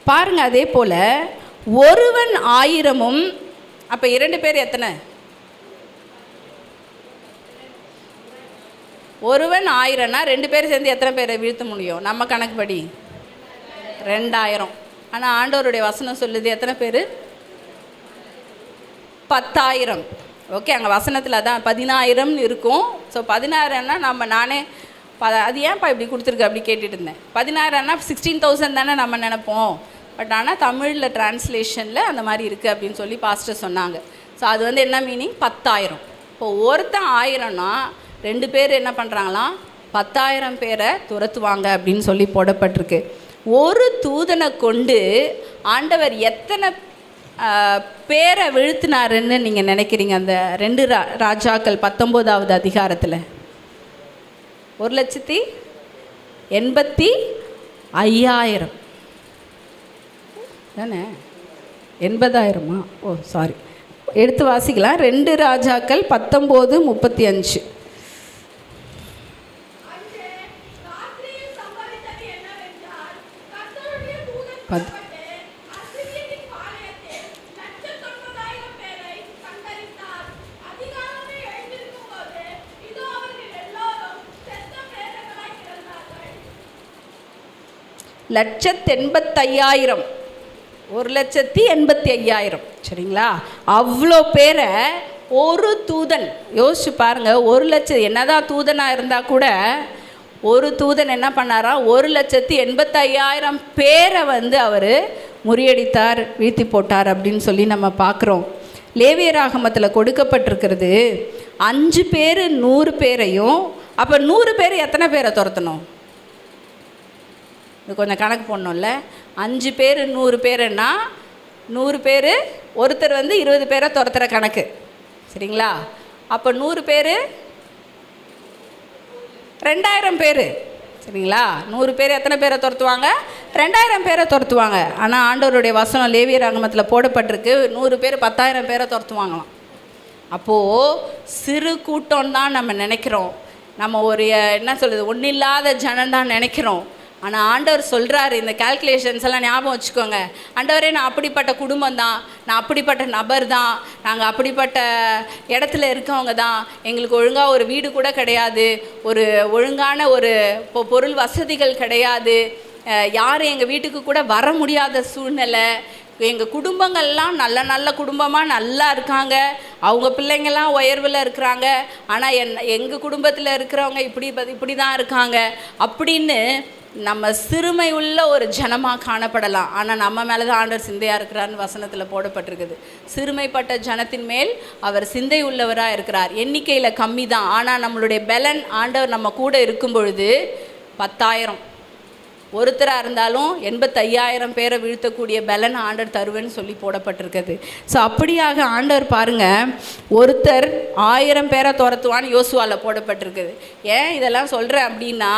பாருங்க. அதே போல் ஒருவன் 1000ம், அப்போ 2 பேர் எத்தனை, ஒருவன் 1000னா 2 பேர் சேர்ந்து எத்தனை பேரை வீழ்த்த முடியும் நம்ம கணக்குப்படி? 2000. ஆனால் ஆண்டவருடைய வசனம் சொல்லுது எத்தனை பேர்? 10,000. ஓகே, அங்கே வசனத்தில் அதான் 10,000ன்னு இருக்கும். ஸோ 10,000ன்னா நானே அது ஏன்ப்பா இப்படி கொடுத்துருக்கு அப்படி கேட்டுட்டு இருந்தேன். 10,000ன்னா 16,000 தானே நம்ம நினைப்போம். பட் ஆனால் தமிழில் டிரான்ஸ்லேஷனில் அந்த மாதிரி இருக்குது அப்படின்னு சொல்லி பாஸ்டர் சொன்னாங்க. ஸோ அது என்ன மீனிங்? 10,000. இப்போ ஒருத்தன் 1000னா 2 பேர் என்ன பண்ணுறாங்களாம், 10,000 பேரை துரத்துவாங்க அப்படின்னு சொல்லி போடப்பட்டிருக்கு. ஒரு தூதனை கொண்டு ஆண்டவர் எத்தனை பேரை வீழ்த்தினாருன்னு நீங்கள் நினைக்கிறீங்க? அந்த 2 ராஜாக்கள் 19வது அதிகாரத்தில் 1,85,000 தானே, 80,000? ஓ சாரி, எடுத்து வாசிக்கலாம். 2 ராஜாக்கள் 19:35. 1,85,000, 1,85,000. சரிங்களா? அவ்வளோ பேரை ஒரு தூதன், யோசிச்சு பாருங்கள், 1,00,000 என்னதான் தூதனாக இருந்தால் கூட ஒரு தூதன் என்ன பண்ணாராம், 1,85,000 பேரை அவர் முறியடித்தார், வீழ்த்தி போட்டார் அப்படின்னு சொல்லி நம்ம பார்க்குறோம். லேவியராகமத்தில் கொடுக்கப்பட்டிருக்கிறது 5 பேர் 100 பேரையும். அப்போ 100 பேர் எத்தனை பேரை துரத்தணும்? இது கொஞ்சம் கணக்கு போடணும்ல. 5 பேர் 100 பேருன்னா 100 பேர், ஒருத்தர் 20 பேரை துரத்துகிற கணக்கு. சரிங்களா? அப்போ 100 பேர் 2,000 பேர். சரிங்களா? 100 பேர் எத்தனை பேரை துரத்துவாங்க? 2,000 பேரை துரத்துவாங்க. ஆனால் ஆண்டவருடைய வசனம் லேவியராகமத்தில் போடப்பட்டிருக்கு, 100 பேர் 10,000 பேரை துரத்துவாங்களாம். அப்போது சிறு கூட்டம் தான் நம்ம நினைக்கிறோம், நம்ம ஒரு என்ன சொல்கிறது, ஒன்றும் இல்லாத ஜனம் தான் நினைக்கிறோம். ஆனால் ஆண்டவர் சொல்கிறாரு, இந்த கால்குலேஷன்ஸ் எல்லாம் ஞாபகம் வச்சுக்கோங்க. ஆண்டவரே, நான் அப்படிப்பட்ட குடும்பம் தான், நான் அப்படிப்பட்ட நபர் தான், நாங்கள் அப்படிப்பட்ட இடத்துல இருக்கவங்க தான், எங்களுக்கு ஒழுங்காக ஒரு வீடு கூட கிடையாது, ஒரு ஒழுங்கான ஒரு பொருள் வசதிகள் கிடையாது, யாரும் எங்கள் வீட்டுக்கு கூட வர முடியாத சூழ்நிலை, எங்கள் குடும்பங்கள்லாம் நல்ல நல்ல குடும்பமாக நல்லா இருக்காங்க, அவங்க பிள்ளைங்கள்லாம் உயர்வில் இருக்கிறாங்க, ஆனால் எங்கள் குடும்பத்தில் இருக்கிறவங்க இப்படி தான் இருக்காங்க அப்படின்னு நம்ம சிறுமை உள்ள ஒரு ஜனமாக காணப்படலாம். ஆனால் நம்ம மேலே தான் ஆண்டவர் சிந்தையாக இருக்கிறார்னு வசனத்தில் போடப்பட்டிருக்குது. சிறுமைப்பட்ட ஜனத்தின் மேல் அவர் சிந்தை உள்ளவராக இருக்கிறார். எண்ணிக்கையில் கம்மி தான், ஆனால் நம்மளுடைய பலன் ஆண்டவர் நம்ம கூட இருக்கும் பொழுது 10,000 ஒருத்தராக இருந்தாலும் 85,000 பேரை வீழ்த்தக்கூடிய பலன் ஆண்டவர் தருவேன்னு சொல்லி போடப்பட்டிருக்குது. ஸோ அப்படியாக ஆண்டவர் பாருங்கள், ஒருத்தர் 1000 பேரை துரத்துவான்னு யோசுவாவில் போடப்பட்டிருக்குது. ஏன் இதெல்லாம் சொல்கிறேன் அப்படின்னா,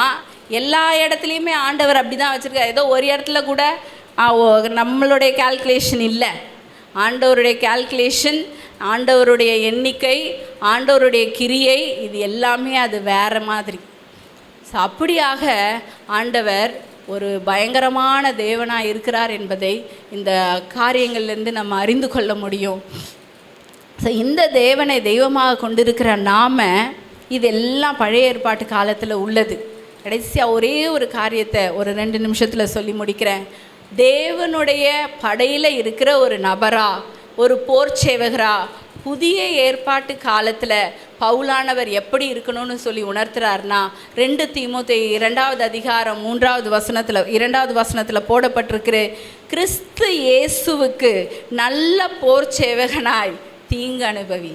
எல்லா இடத்துலையுமே ஆண்டவர் அப்படி தான் வச்சுருக்காரு. ஏதோ ஒரு இடத்துல கூட நம்மளுடைய கால்குலேஷன் இல்லை, ஆண்டவருடைய கால்குலேஷன், ஆண்டவருடைய எண்ணிக்கை, ஆண்டவருடைய கிரியை, இது எல்லாமே அது வேறு மாதிரி. ஸோ அப்படியாக ஆண்டவர் ஒரு பயங்கரமான தேவனாக இருக்கிறார் என்பதை இந்த காரியங்கள்லேருந்து நம்ம அறிந்து கொள்ள முடியும். ஸோ இந்த தேவனை தெய்வமாக கொண்டிருக்கிற நாம், இதெல்லாம் பழைய ஏற்பாட்டு காலத்தில் உள்ளது. கடைசியாக ஒரே ஒரு காரியத்தை ஒரு 2 நிமிஷத்தில் சொல்லி முடிக்கிறேன். தேவனுடைய படையில் இருக்கிற ஒரு நபரா, ஒரு போர் சேவகரா புதிய ஏற்பாட்டு காலத்தில் பவுலானவர் எப்படி இருக்கணும்னு சொல்லி உணர்த்துறாருனா, 2 தீமோத்தேயு 2வது அதிகாரம் 2வது வசனத்தில் போடப்பட்டிருக்கிற, கிறிஸ்து இயேசுவுக்கு நல்ல போர் சேவகனாய் தீங்கு அனுபவி.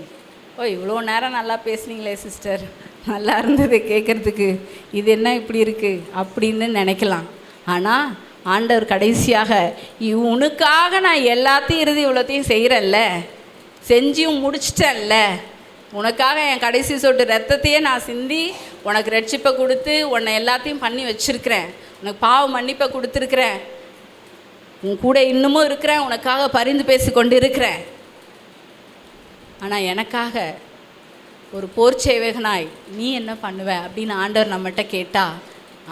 இவ்வளோ நேரம் நல்லா பேசுனீங்களே சிஸ்டர், நல்லா இருந்தது கேட்குறதுக்கு, இது என்ன இப்படி இருக்குது அப்படின்னு நினைக்கலாம். ஆனால் ஆண்டவர் கடைசியாக, உனக்காக நான் எல்லாத்தையும் இவ்வளோத்தையும் செய்கிறேன்ல, செஞ்சியும் முடிச்சிட்டேன்ல, உனக்காக என் கடைசி சொட்டு ரத்தத்தையே நான் சிந்தி உனக்கு ரட்சிப்பை கொடுத்து உன்னை எல்லாத்தையும் பண்ணி வச்சுருக்கிறேன், உனக்கு பாவ மன்னிப்பை கொடுத்துருக்குறேன், உன் கூட இன்னமும் இருக்கிறேன், உனக்காக பரிந்து பேசி கொண்டு இருக்கிறேன். ஆனால் எனக்காக ஒரு போர் சேவகனாய் நீ என்ன பண்ணுவ அப்படின்னு ஆண்டவர் நம்மகிட்ட கேட்டால்,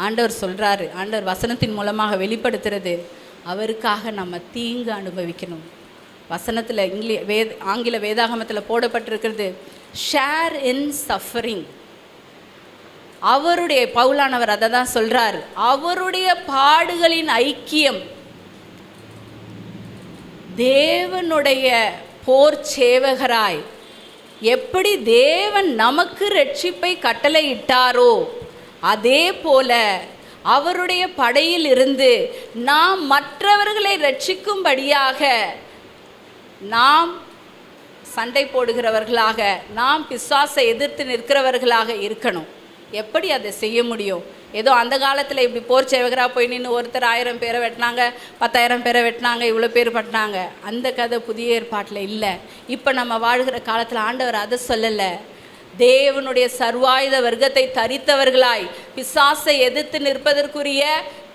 ஆண்டவர் சொல்கிறாரு, ஆண்டவர் வசனத்தின் மூலமாக வெளிப்படுத்துறது, அவருக்காக நம்ம தீங்கு அனுபவிக்கணும். வசனத்தில் ஆங்கில வேதாகமத்தில் போடப்பட்டிருக்கிறது, ஷேர் இன் சஃபரிங். அவருடைய பவுலானவர் அதை தான் சொல்கிறார், அவருடைய பாடுகளின் ஐக்கியம் தேவனுடைய போர் சேவகராய் எப்படி தேவன் நமக்கு ரட்சிப்பை கட்டளையிட்டாரோ அதே போல அவருடைய படையில் இருந்து நாம் மற்றவர்களை ரட்சிக்கும்படியாக நாம் சண்டை போடுகிறவர்களாக, நாம் பிசாசை எதிர்த்து நிற்கிறவர்களாக இருக்கணும். எப்படி அதை செய்ய முடியும்? ஏதோ அந்த காலத்தில் இப்படி போர் சேவகராக போய் நின்று ஒருத்தர் 1000 பேரை வெட்டினாங்க, 10,000 பேரை வெட்டினாங்க, இவ்வளோ பேர் பட்டினாங்க, அந்த கதை புதிய ஏற்பாட்டில் இல்லை. இப்போ நம்ம வாழ்கிற காலத்தில் ஆண்டவர் அதை சொல்லலை. தேவனுடைய சர்வாயுத வர்க்கத்தை தரித்தவர்களாய் பிசாசை எதிர்த்து நிற்பதற்குரிய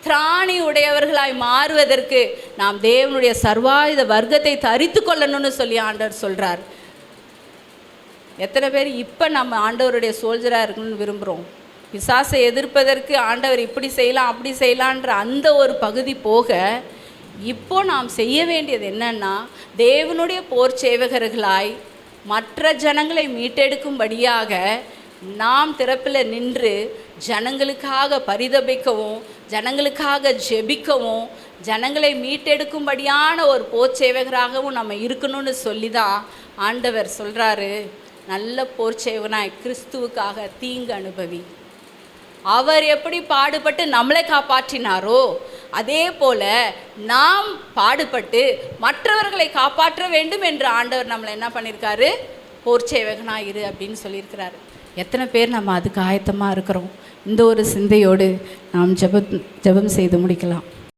திராணி உடையவர்களாய் மாறுவதற்கு நாம் தேவனுடைய சர்வாயுத வர்க்கத்தை தரித்து கொள்ளணும்னு சொல்லி ஆண்டவர் சொல்கிறார். எத்தனை பேர் இப்போ நம்ம ஆண்டவருடைய சோல்ஜராக இருக்கணும்னு விரும்புகிறோம்? பிசாசை எதிர்ப்பதற்கு ஆண்டவர் இப்படி செய்யலாம் அப்படி செய்யலான்ற அந்த ஒரு பகுதி போக, இப்போ நாம் செய்ய வேண்டியது என்னன்னா, தேவனுடைய போர் சேவகர்களாய் மற்ற ஜனங்களை மீட்டெடுக்கும்படியாக நாம் திறப்பில் நின்று ஜனங்களுக்காக பரிதபிக்கவும், ஜனங்களுக்காக ஜெபிக்கவும், ஜனங்களை மீட்டெடுக்கும்படியான ஒரு போர்ச்சேவகராகவும் நம்ம இருக்கணும்னு சொல்லி தான் ஆண்டவர் சொல்கிறாரு, நல்ல போர்ச்சேவகனாய் கிறிஸ்துவுக்காக தீங்கு அனுபவி. அவர் எப்படி பாடுபட்டு நம்மளை காப்பாற்றினாரோ அதே போல் நாம் பாடுபட்டு மற்றவர்களை காப்பாற்ற வேண்டும் என்று ஆண்டவர் நம்மளை என்ன பண்ணியிருக்காரு, போர்ச்சேவகனாக இரு அப்படின்னு சொல்லியிருக்கிறாரு. எத்தனை பேர் நம்ம அதுக்கு ஆயத்தமாக இருக்கிறோம்? இந்த ஒரு சிந்தையோடு நாம் ஜெபம் செய்து முடிக்கலாம்.